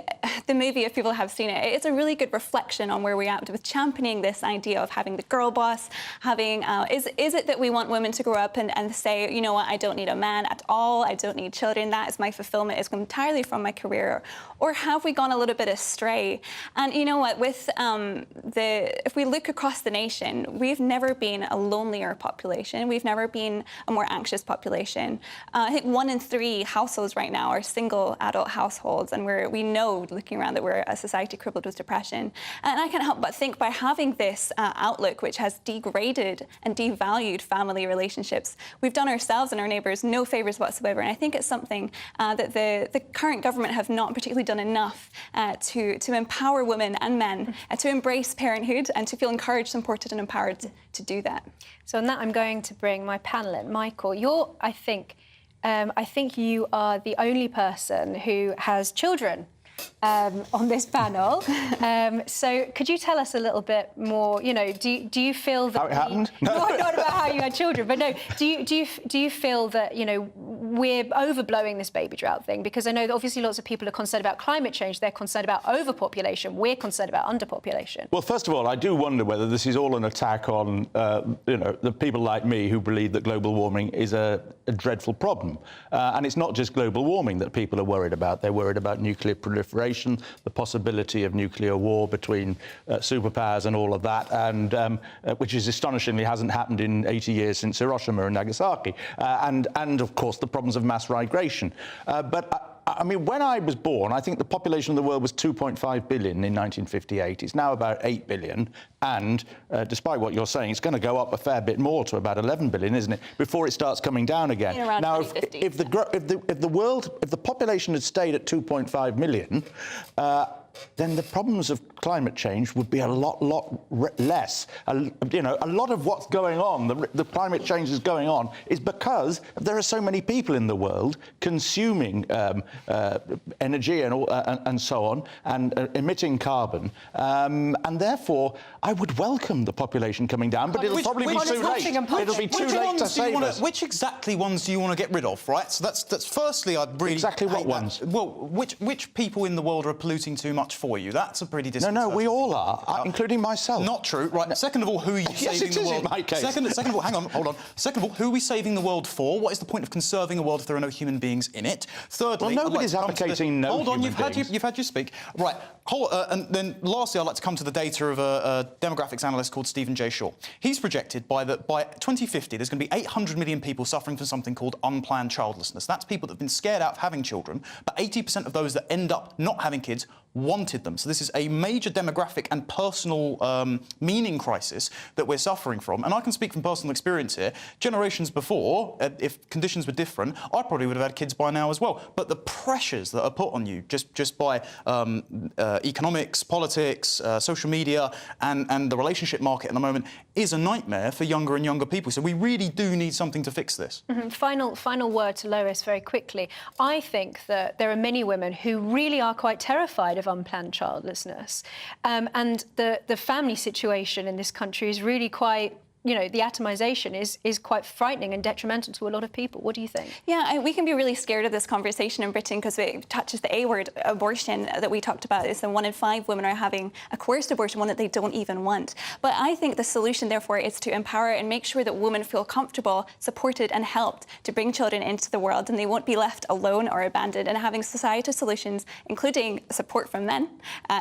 the movie, if people have seen it, it's a really good reflection on where we're at with championing this idea of having the girl boss, having, is it that we want women to grow up and say, you know what, I don't need a man at all, I don't need children, that is my fulfillment, is entirely from my career, or have we gone a little bit astray? And you know what, with if we look across the nation, we've never been a lonelier population, we've never been a more anxious population. I think 1 in 3 households right now are single adult households, and we know, looking around, that we're a society crippled with depression. And I can't help but think, by having this outlook which has degraded and devalued family relationships, we've done ourselves and our neighbours no favours whatsoever. And I think it's something that the current government have not particularly done enough to empower women and men to embrace parenthood and to feel encouraged, supported and empowered to do that. So on that, I'm going to bring my panel in. Michael, I think you are the only person who has children on this panel. So could you tell us a little bit more, you know, do you feel that... How it happened? Not about how you had children, but no, do you feel that, you know, we're overblowing this baby drought thing? Because I know that obviously lots of people are concerned about climate change, they're concerned about overpopulation, we're concerned about underpopulation. Well, first of all, I do wonder whether this is all an attack on, you know, the people like me who believe that global warming is a dreadful problem. And it's not just global warming that people are worried about. They're worried about nuclear proliferation, the possibility of nuclear war between superpowers and all of that, and which is astonishingly hasn't happened in 80 years since Hiroshima and Nagasaki, and of course the problems of mass migration. But I mean, when I was born, I think the population of the world was 2.5 billion in 1958. It's now about 8 billion. And despite what you're saying, it's going to go up a fair bit more to about 11 billion, isn't it, before it starts coming down again. Now, if the population had stayed at 2.5 million, then the problems of climate change would be a lot less. You know, a lot of what's going on, the climate change is going on, is because there are so many people in the world consuming energy and so on, and emitting carbon. And therefore, I would welcome the population coming down, but it'll probably be too late. It'll be too late to save us. Which exactly ones do you want to get rid of, right? So that's firstly, I'd really... Exactly what ones? Well, which people in the world are polluting too much for you? That's a pretty disconcerting... No, we all are, including myself. Not true. Right, second of all, who are you saving the world... in my case. Second of all, hang on, hold on. Second of all, who are we saving the world for? What is the point of conserving a world if there are no human beings in it? Thirdly... Well, nobody's advocating no Hold on, human beings. you've had your speak. Right, and then lastly, I'd like to come to the data of a demographics analyst called Stephen J. Shaw. He's projected by 2050, there's going to be 800 million people suffering from something called unplanned childlessness. That's people that have been scared out of having children, but 80% of those that end up not having kids wanted them. So this is a major demographic and personal meaning crisis that we're suffering from. And I can speak from personal experience here. Generations before, if conditions were different, I probably would have had kids by now as well. But the pressures that are put on you just by economics, politics, social media, and the relationship market at the moment is a nightmare for younger and younger people. So we really do need something to fix this. Final word to Lois very quickly. I think that there are many women who really are quite terrified of unplanned childlessness. And the family situation in this country is really quite, you know, the atomisation is quite frightening and detrimental to a lot of people. What do you think? Yeah, we can be really scared of this conversation in Britain because it touches the A word, abortion, that we talked about. It's that 1 in 5 women are having a coerced abortion, one that they don't even want. But I think the solution, therefore, is to empower and make sure that women feel comfortable, supported and helped to bring children into the world, and they won't be left alone or abandoned, and having societal solutions, including support from men,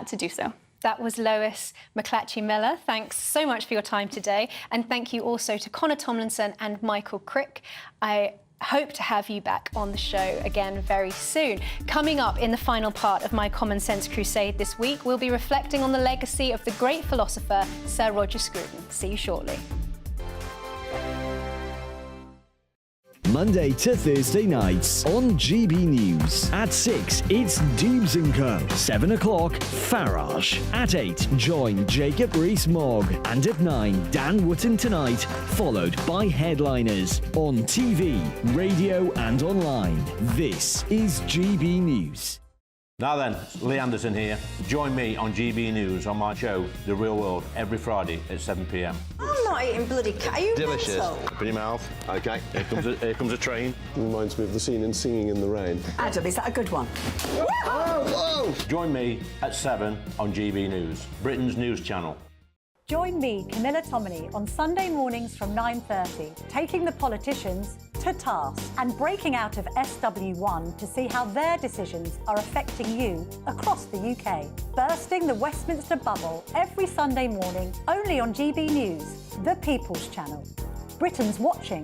to do so. That was Lois McClatchy-Miller. Thanks so much for your time today. And thank you also to Connor Tomlinson and Michael Crick. I hope to have you back on the show again very soon. Coming up in the final part of my Common Sense Crusade this week, we'll be reflecting on the legacy of the great philosopher, Sir Roger Scruton. See you shortly. Monday to Thursday nights on GB News. At 6, it's Dubes & Co. 7 o'clock, Farage. At 8, join Jacob Rees-Mogg. And at 9, Dan Wootton Tonight, followed by Headliners. On TV, radio and online. This is GB News. Now then, Lee Anderson here. Join me on GB News on my show, The Real World, every Friday at 7 p.m. I'm not eating bloody cat. Are you delicious? mental? Open your mouth. OK, here comes a train. Reminds me of the scene in Singing in the Rain. Adam, is that a good one? Whoa! Join me at 7 on GB News, Britain's news channel. Join me, Camilla Tominey, on Sunday mornings from 9:30, taking the politicians to task and breaking out of SW1 to see how their decisions are affecting you across the UK. Bursting the Westminster bubble every Sunday morning, only on GB News, the People's Channel. Britain's watching.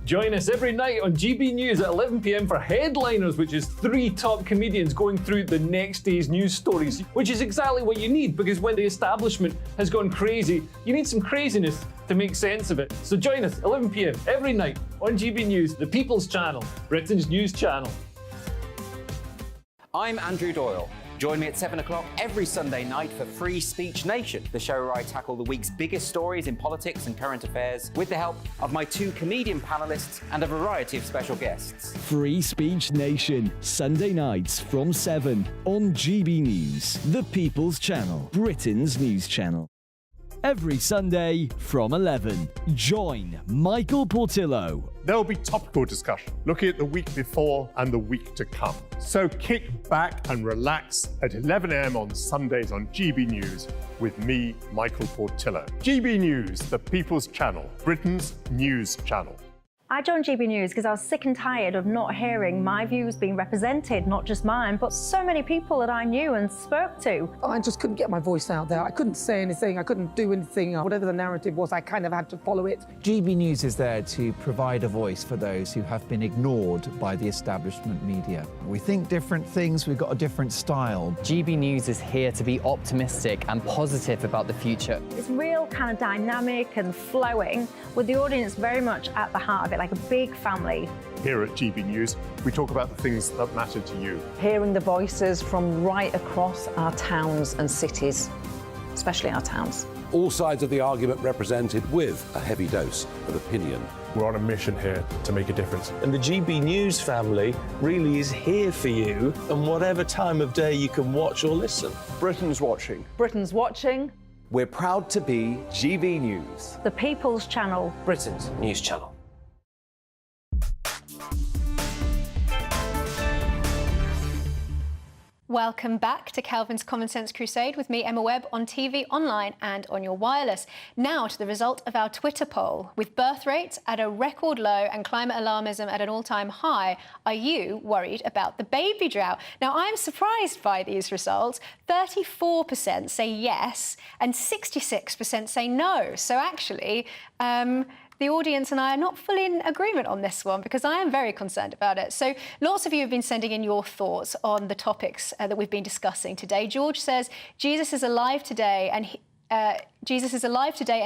Join us every night on GB News at 11 p.m. for Headliners, which is 3 top comedians going through the next day's news stories, which is exactly what you need, because when the establishment has gone crazy, you need some craziness to make sense of it. So join us 11 p.m. every night on GB News, the People's Channel, Britain's news channel. I'm Andrew Doyle. Join me at 7 o'clock every Sunday night for Free Speech Nation, the show where I tackle the week's biggest stories in politics and current affairs with the help of my 2 comedian panellists and a variety of special guests. Free Speech Nation, Sunday nights from 7 on GB News, the People's Channel, Britain's news channel. Every Sunday from 11, join Michael Portillo. There will be topical discussion, looking at the week before and the week to come. So kick back and relax at 11 a.m. on Sundays on GB News with me, Michael Portillo. GB News, the People's Channel, Britain's news channel. I joined GB News because I was sick and tired of not hearing my views being represented, not just mine, but so many people that I knew and spoke to. I just couldn't get my voice out there. I couldn't say anything. I couldn't do anything. Whatever the narrative was, I kind of had to follow it. GB News is there to provide a voice for those who have been ignored by the establishment media. We think different things, we've got a different style. GB News is here to be optimistic and positive about the future. It's real kind of dynamic and flowing, with the audience very much at the heart of it, like a big family. Here at GB News, we talk about the things that matter to you. Hearing the voices from right across our towns and cities, especially our towns. All sides of the argument represented with a heavy dose of opinion. We're on a mission here to make a difference. And the GB News family really is here for you, and whatever time of day you can watch or listen. Britain's watching. Britain's watching. We're proud to be GB News, the People's Channel, Britain's news channel. Welcome back to Calvin's Common Sense Crusade with me, Emma Webb, on TV, online and on your wireless. Now to the result of our Twitter poll. With birth rates at a record low and climate alarmism at an all-time high, are you worried about the baby drought? Now, I'm surprised by these results. 34% say yes and 66% say no. So actually, the audience and I are not fully in agreement on this one because I am very concerned about it. So lots of you have been sending in your thoughts on the topics that we've been discussing today. George says, Jesus is alive today and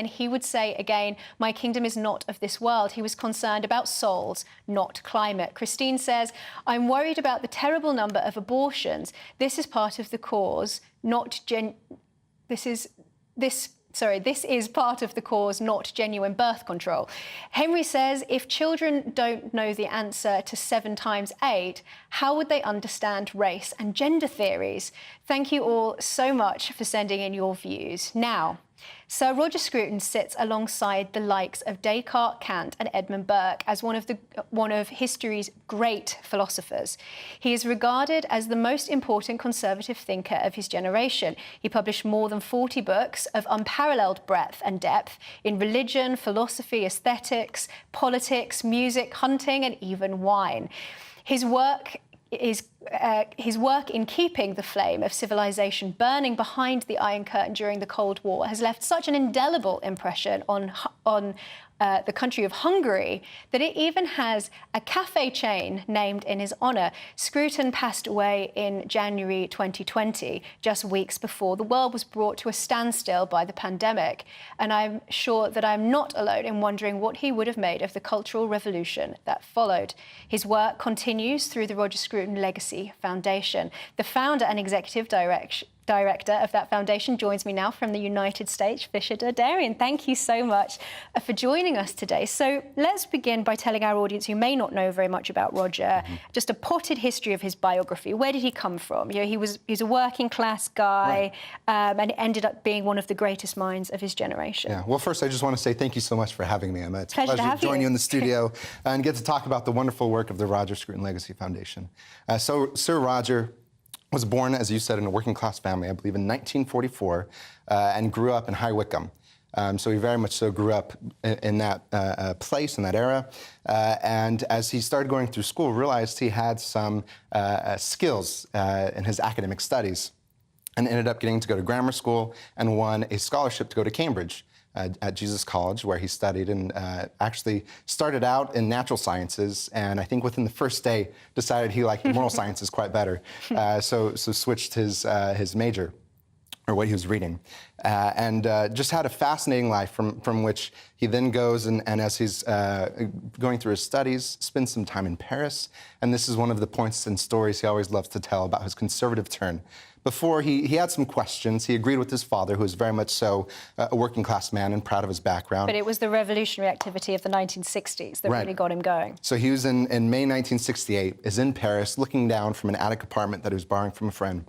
he would say again, my kingdom is not of this world. He was concerned about souls, not climate. Christine says, I'm worried about the terrible number of abortions. This is part of the cause, not This is part of the cause, not genuine birth control. Henry says, if children don't know the answer to 7 times 8, how would they understand race and gender theories? Thank you all so much for sending in your views. Now, Sir Roger Scruton sits alongside the likes of Descartes, Kant and Edmund Burke as one of history's great philosophers. He is regarded as the most important conservative thinker of his generation. He published more than 40 books of unparalleled breadth and depth in religion, philosophy, aesthetics, politics, music, hunting and even wine. His work in keeping the flame of civilization burning behind the Iron Curtain during the Cold War has left such an indelible impression on the country of Hungary that it even has a cafe chain named in his honour. Scruton passed away in January 2020, just weeks before the world was brought to a standstill by the pandemic. And I'm sure that I'm not alone in wondering what he would have made of the cultural revolution that followed. His work continues through the Roger Scruton Legacy Foundation. The founder and executive director of that foundation joins me now from the United States, Fisher Dardarian. Thank you so much for joining us today. So let's begin by telling our audience who may not know very much about Roger, just a potted history of his biography. Where did he come from? You know, he's a working class guy, and ended up being one of the greatest minds of his generation. Yeah. Well, first, I just want to say thank you so much for having me, Emma. It's a pleasure to join you in the studio and get to talk about the wonderful work of the Roger Scruton Legacy Foundation. So Sir Roger was born, as you said, in a working-class family, I believe, in 1944, and grew up in High Wycombe. So he very much so grew up in that place, in that era. And as he started going through school, realized he had some skills in his academic studies, and ended up getting to go to grammar school and won a scholarship to go to Cambridge. At Jesus College, where he studied and actually started out in natural sciences, and I think within the first day decided he liked moral sciences quite better, so switched his major, or what he was reading, and just had a fascinating life from which he then goes and as he's going through his studies, spends some time in Paris, and this is one of the points and stories he always loves to tell about his conservative turn. Before, he had some questions. He agreed with his father, who was very much so a working-class man and proud of his background. But it was the revolutionary activity of the 1960s that really got him going. So he was in May 1968, is in Paris, looking down from an attic apartment that he was borrowing from a friend.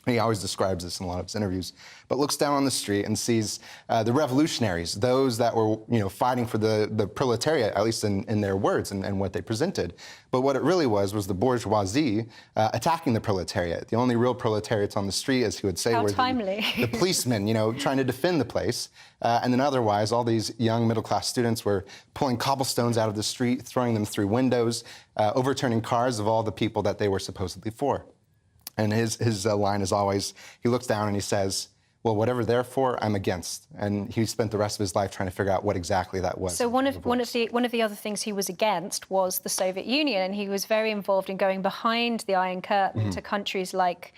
He always describes this in a lot of his interviews, but looks down on the street and sees the revolutionaries, those that were, fighting for the proletariat, at least in their words and what they presented. But what it really was the bourgeoisie attacking the proletariat. The only real proletariats on the street, as he would say, were the policemen, trying to defend the place. And then otherwise, all these young middle-class students were pulling cobblestones out of the street, throwing them through windows, overturning cars of all the people that they were supposedly for. And his line is always, he looks down and he says, well, whatever they're for, I'm against. And he spent the rest of his life trying to figure out what exactly that was. So one of the other things he was against was the Soviet Union, and he was very involved in going behind the Iron Curtain to countries like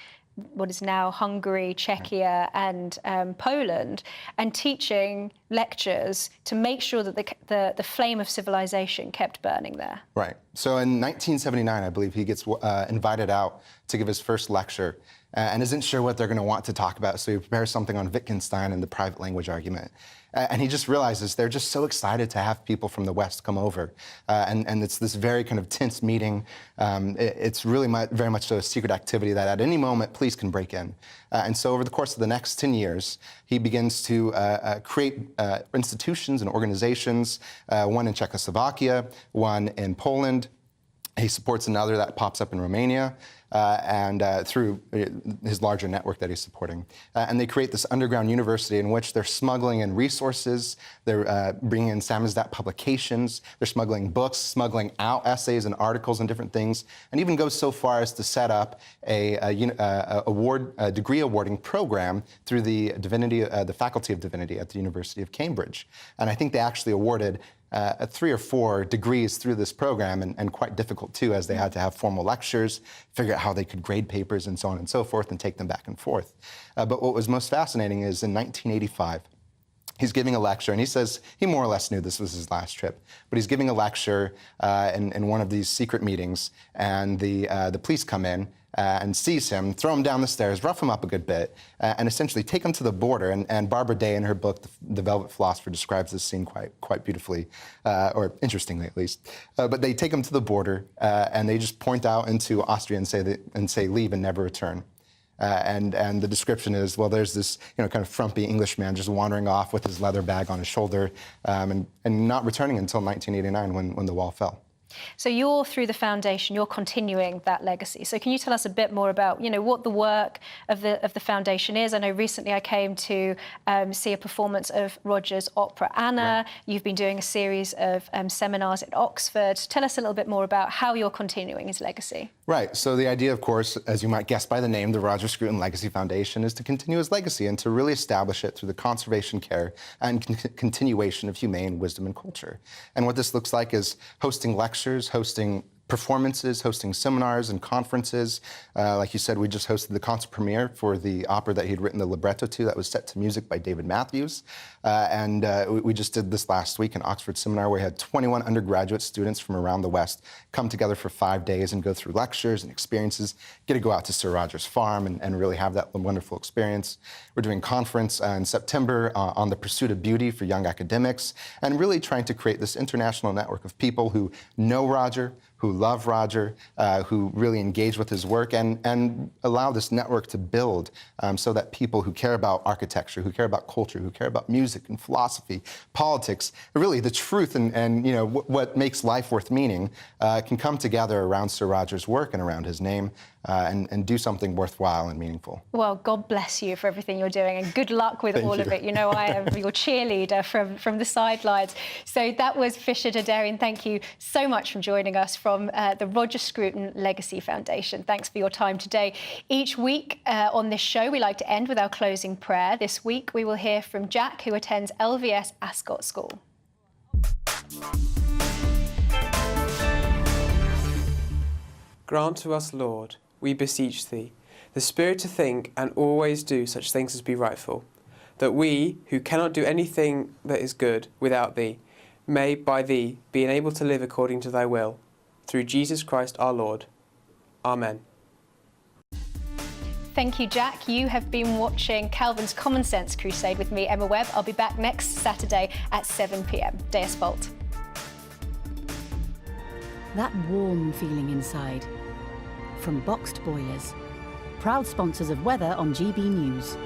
what is now Hungary, Czechia and Poland, and teaching lectures to make sure that the flame of civilization kept burning there. Right. So in 1979, I believe, he gets invited out to give his first lecture and isn't sure what they're going to want to talk about, so he prepares something on Wittgenstein and the private language argument. And he just realizes they're just so excited to have people from the West come over. And it's this very kind of tense meeting. It's really very much so a secret activity that at any moment, police can break in. And so over the course of the next 10 years, he begins to create institutions and organizations, one in Czechoslovakia, one in Poland. He supports another that pops up in Romania, and through his larger network that he's supporting. And they create this underground university in which they're smuggling in resources, they're bringing in samizdat publications, they're smuggling books, smuggling out essays and articles and different things, and even goes so far as to set up a degree awarding program through the Faculty of Divinity at the University of Cambridge. And I think they actually awarded 3 or 4 degrees through this program, and quite difficult too, as they had to have formal lectures, figure out how they could grade papers and so on and so forth, and take them back and forth. But what was most fascinating is in 1985, he's giving a lecture, and he says he more or less knew this was his last trip, but he's giving a lecture in one of these secret meetings, and the police come in and seize him, throw him down the stairs, rough him up a good bit, and essentially take him to the border. And Barbara Day, in her book, The Velvet Philosopher, describes this scene quite beautifully, or interestingly at least. But they take him to the border, and they just point out into Austria and say leave and never return. And the description is, well, there's this kind of frumpy Englishman just wandering off with his leather bag on his shoulder, and not returning until 1989 when the wall fell. So you're, through the foundation, you're continuing that legacy. So can you tell us a bit more about, what the work of the foundation is? I know recently I came to see a performance of Roger's opera Anna. Right. You've been doing a series of seminars at Oxford. Tell us a little bit more about how you're continuing his legacy. Right. So the idea, of course, as you might guess by the name, the Roger Scruton Legacy Foundation, is to continue his legacy and to really establish it through the conservation, care, and continuation of humane wisdom and culture. And what this looks like is hosting lectures, hosting performances, hosting seminars and conferences. Like you said, we just hosted the concert premiere for the opera that he'd written the libretto to that was set to music by David Matthews. And we just did this last week in Oxford Seminar, where we had 21 undergraduate students from around the West come together for 5 days and go through lectures and experiences, get to go out to Sir Roger's farm and really have that wonderful experience. We're doing a conference in September on the pursuit of beauty for young academics, and really trying to create this international network of people who know Roger, who love Roger, who really engage with his work, and allow this network to build so that people who care about architecture, who care about culture, who care about music and philosophy, politics, really the truth and what makes life worth meaning, can come together around Sir Roger's work and around his name, and do something worthwhile and meaningful. Well, God bless you for everything you're doing, and good luck with all of it. I am your cheerleader from the sidelines. So that was Fisher Dadarian. Thank you so much for joining us from the Roger Scruton Legacy Foundation. Thanks for your time today. Each week on this show, we like to end with our closing prayer. This week, we will hear from Jack, who attends LVS Ascot School. Grant to us, Lord, we beseech thee, the spirit to think and always do such things as be rightful, that we, who cannot do anything that is good without thee, may by thee be enabled to live according to thy will, through Jesus Christ our Lord. Amen. Thank you, Jack. You have been watching Calvin's Common Sense Crusade with me, Emma Webb. I'll be back next Saturday at 7 p.m. Deus Volt. That warm feeling inside. From Boxed Boilers, proud sponsors of weather on GB News.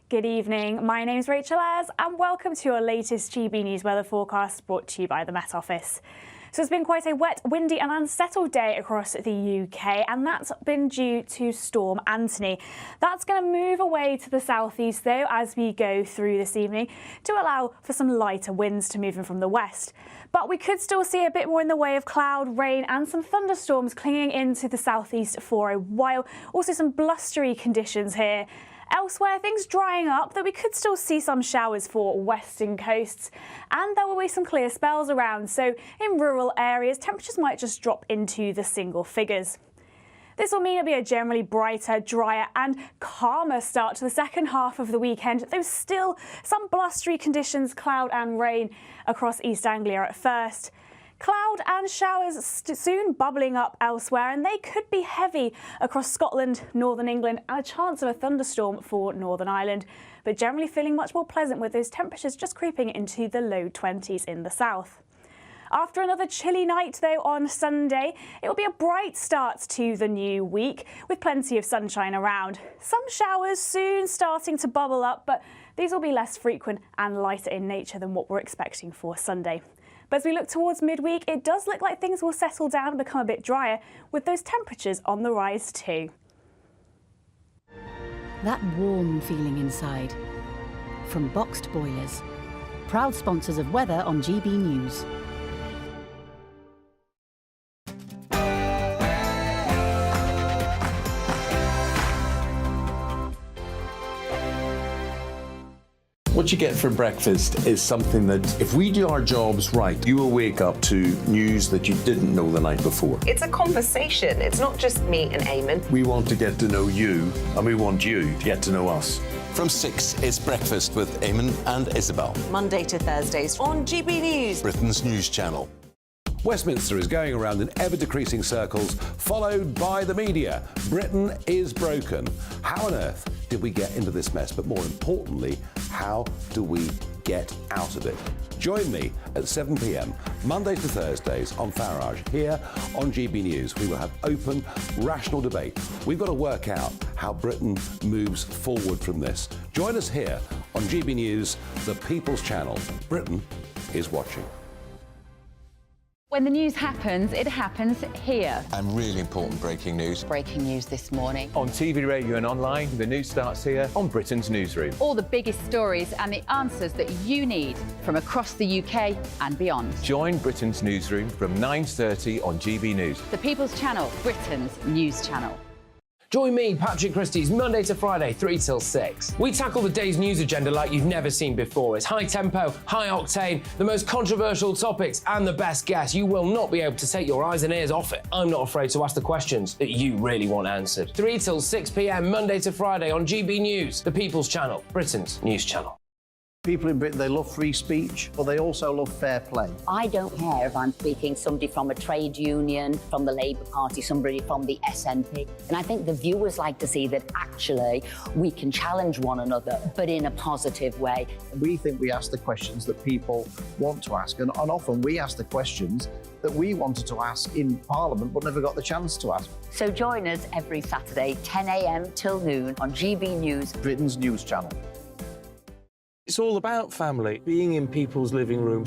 Good evening, my name's Rachel Ayres and welcome to your latest GB News weather forecast brought to you by the Met Office. So it's been quite a wet, windy and unsettled day across the UK, and that's been due to Storm Anthony. That's going to move away to the southeast though as we go through this evening to allow for some lighter winds to move in from the west. But we could still see a bit more in the way of cloud, rain and some thunderstorms clinging into the southeast for a while. Also some blustery conditions here. Elsewhere, things drying up, though we could still see some showers for western coasts, and there will be some clear spells around, so in rural areas, temperatures might just drop into the single figures. This will mean it'll be a generally brighter, drier and calmer start to the second half of the weekend, though still some blustery conditions, cloud and rain across East Anglia at first. Cloud and showers soon bubbling up elsewhere, and they could be heavy across Scotland, Northern England, and a chance of a thunderstorm for Northern Ireland, but generally feeling much more pleasant with those temperatures just creeping into the low 20s in the south. After another chilly night, though, on Sunday, it will be a bright start to the new week with plenty of sunshine around. Some showers soon starting to bubble up, but these will be less frequent and lighter in nature than what we're expecting for Sunday. But as we look towards midweek, it does look like things will settle down and become a bit drier, with those temperatures on the rise too. That warm feeling inside. From Boxed Boilers, proud sponsors of weather on GB News. What you get for breakfast is something that, if we do our jobs right, you will wake up to news that you didn't know the night before. It's a conversation. It's not just me and Eamon. We want to get to know you, and we want you to get to know us. From 6, it's Breakfast with Eamon and Isabel. Monday to Thursdays on GB News, Britain's news channel. Westminster is going around in ever-decreasing circles, followed by the media. Britain is broken. How on earth did we get into this mess? But more importantly, how do we get out of it? Join me at 7 p.m, Mondays to Thursdays on Farage, here on GB News. We will have open, rational debate. We've got to work out how Britain moves forward from this. Join us here on GB News, the People's Channel. Britain is watching. When the news happens, it happens here. And really important breaking news. Breaking news this morning. On TV, radio and online, the news starts here on Britain's Newsroom. All the biggest stories and the answers that you need from across the UK and beyond. Join Britain's Newsroom from 9:30 on GB News. The People's Channel, Britain's news channel. Join me, Patrick Christie's, Monday to Friday, 3 till 6. We tackle the day's news agenda like you've never seen before. It's high tempo, high octane, the most controversial topics, and the best guests. You will not be able to take your eyes and ears off it. I'm not afraid to ask the questions that you really want answered. 3 till 6 p.m, Monday to Friday on GB News, the People's Channel, Britain's news channel. People in Britain, they love free speech, but they also love fair play. I don't care if I'm speaking somebody from a trade union, from the Labour Party, somebody from the SNP. And I think the viewers like to see that actually we can challenge one another, but in a positive way. We think we ask the questions that people want to ask, and often we ask the questions that we wanted to ask in Parliament but never got the chance to ask. So join us every Saturday, 10 a.m. till noon on GB News, Britain's news channel. It's all about family, being in people's living rooms.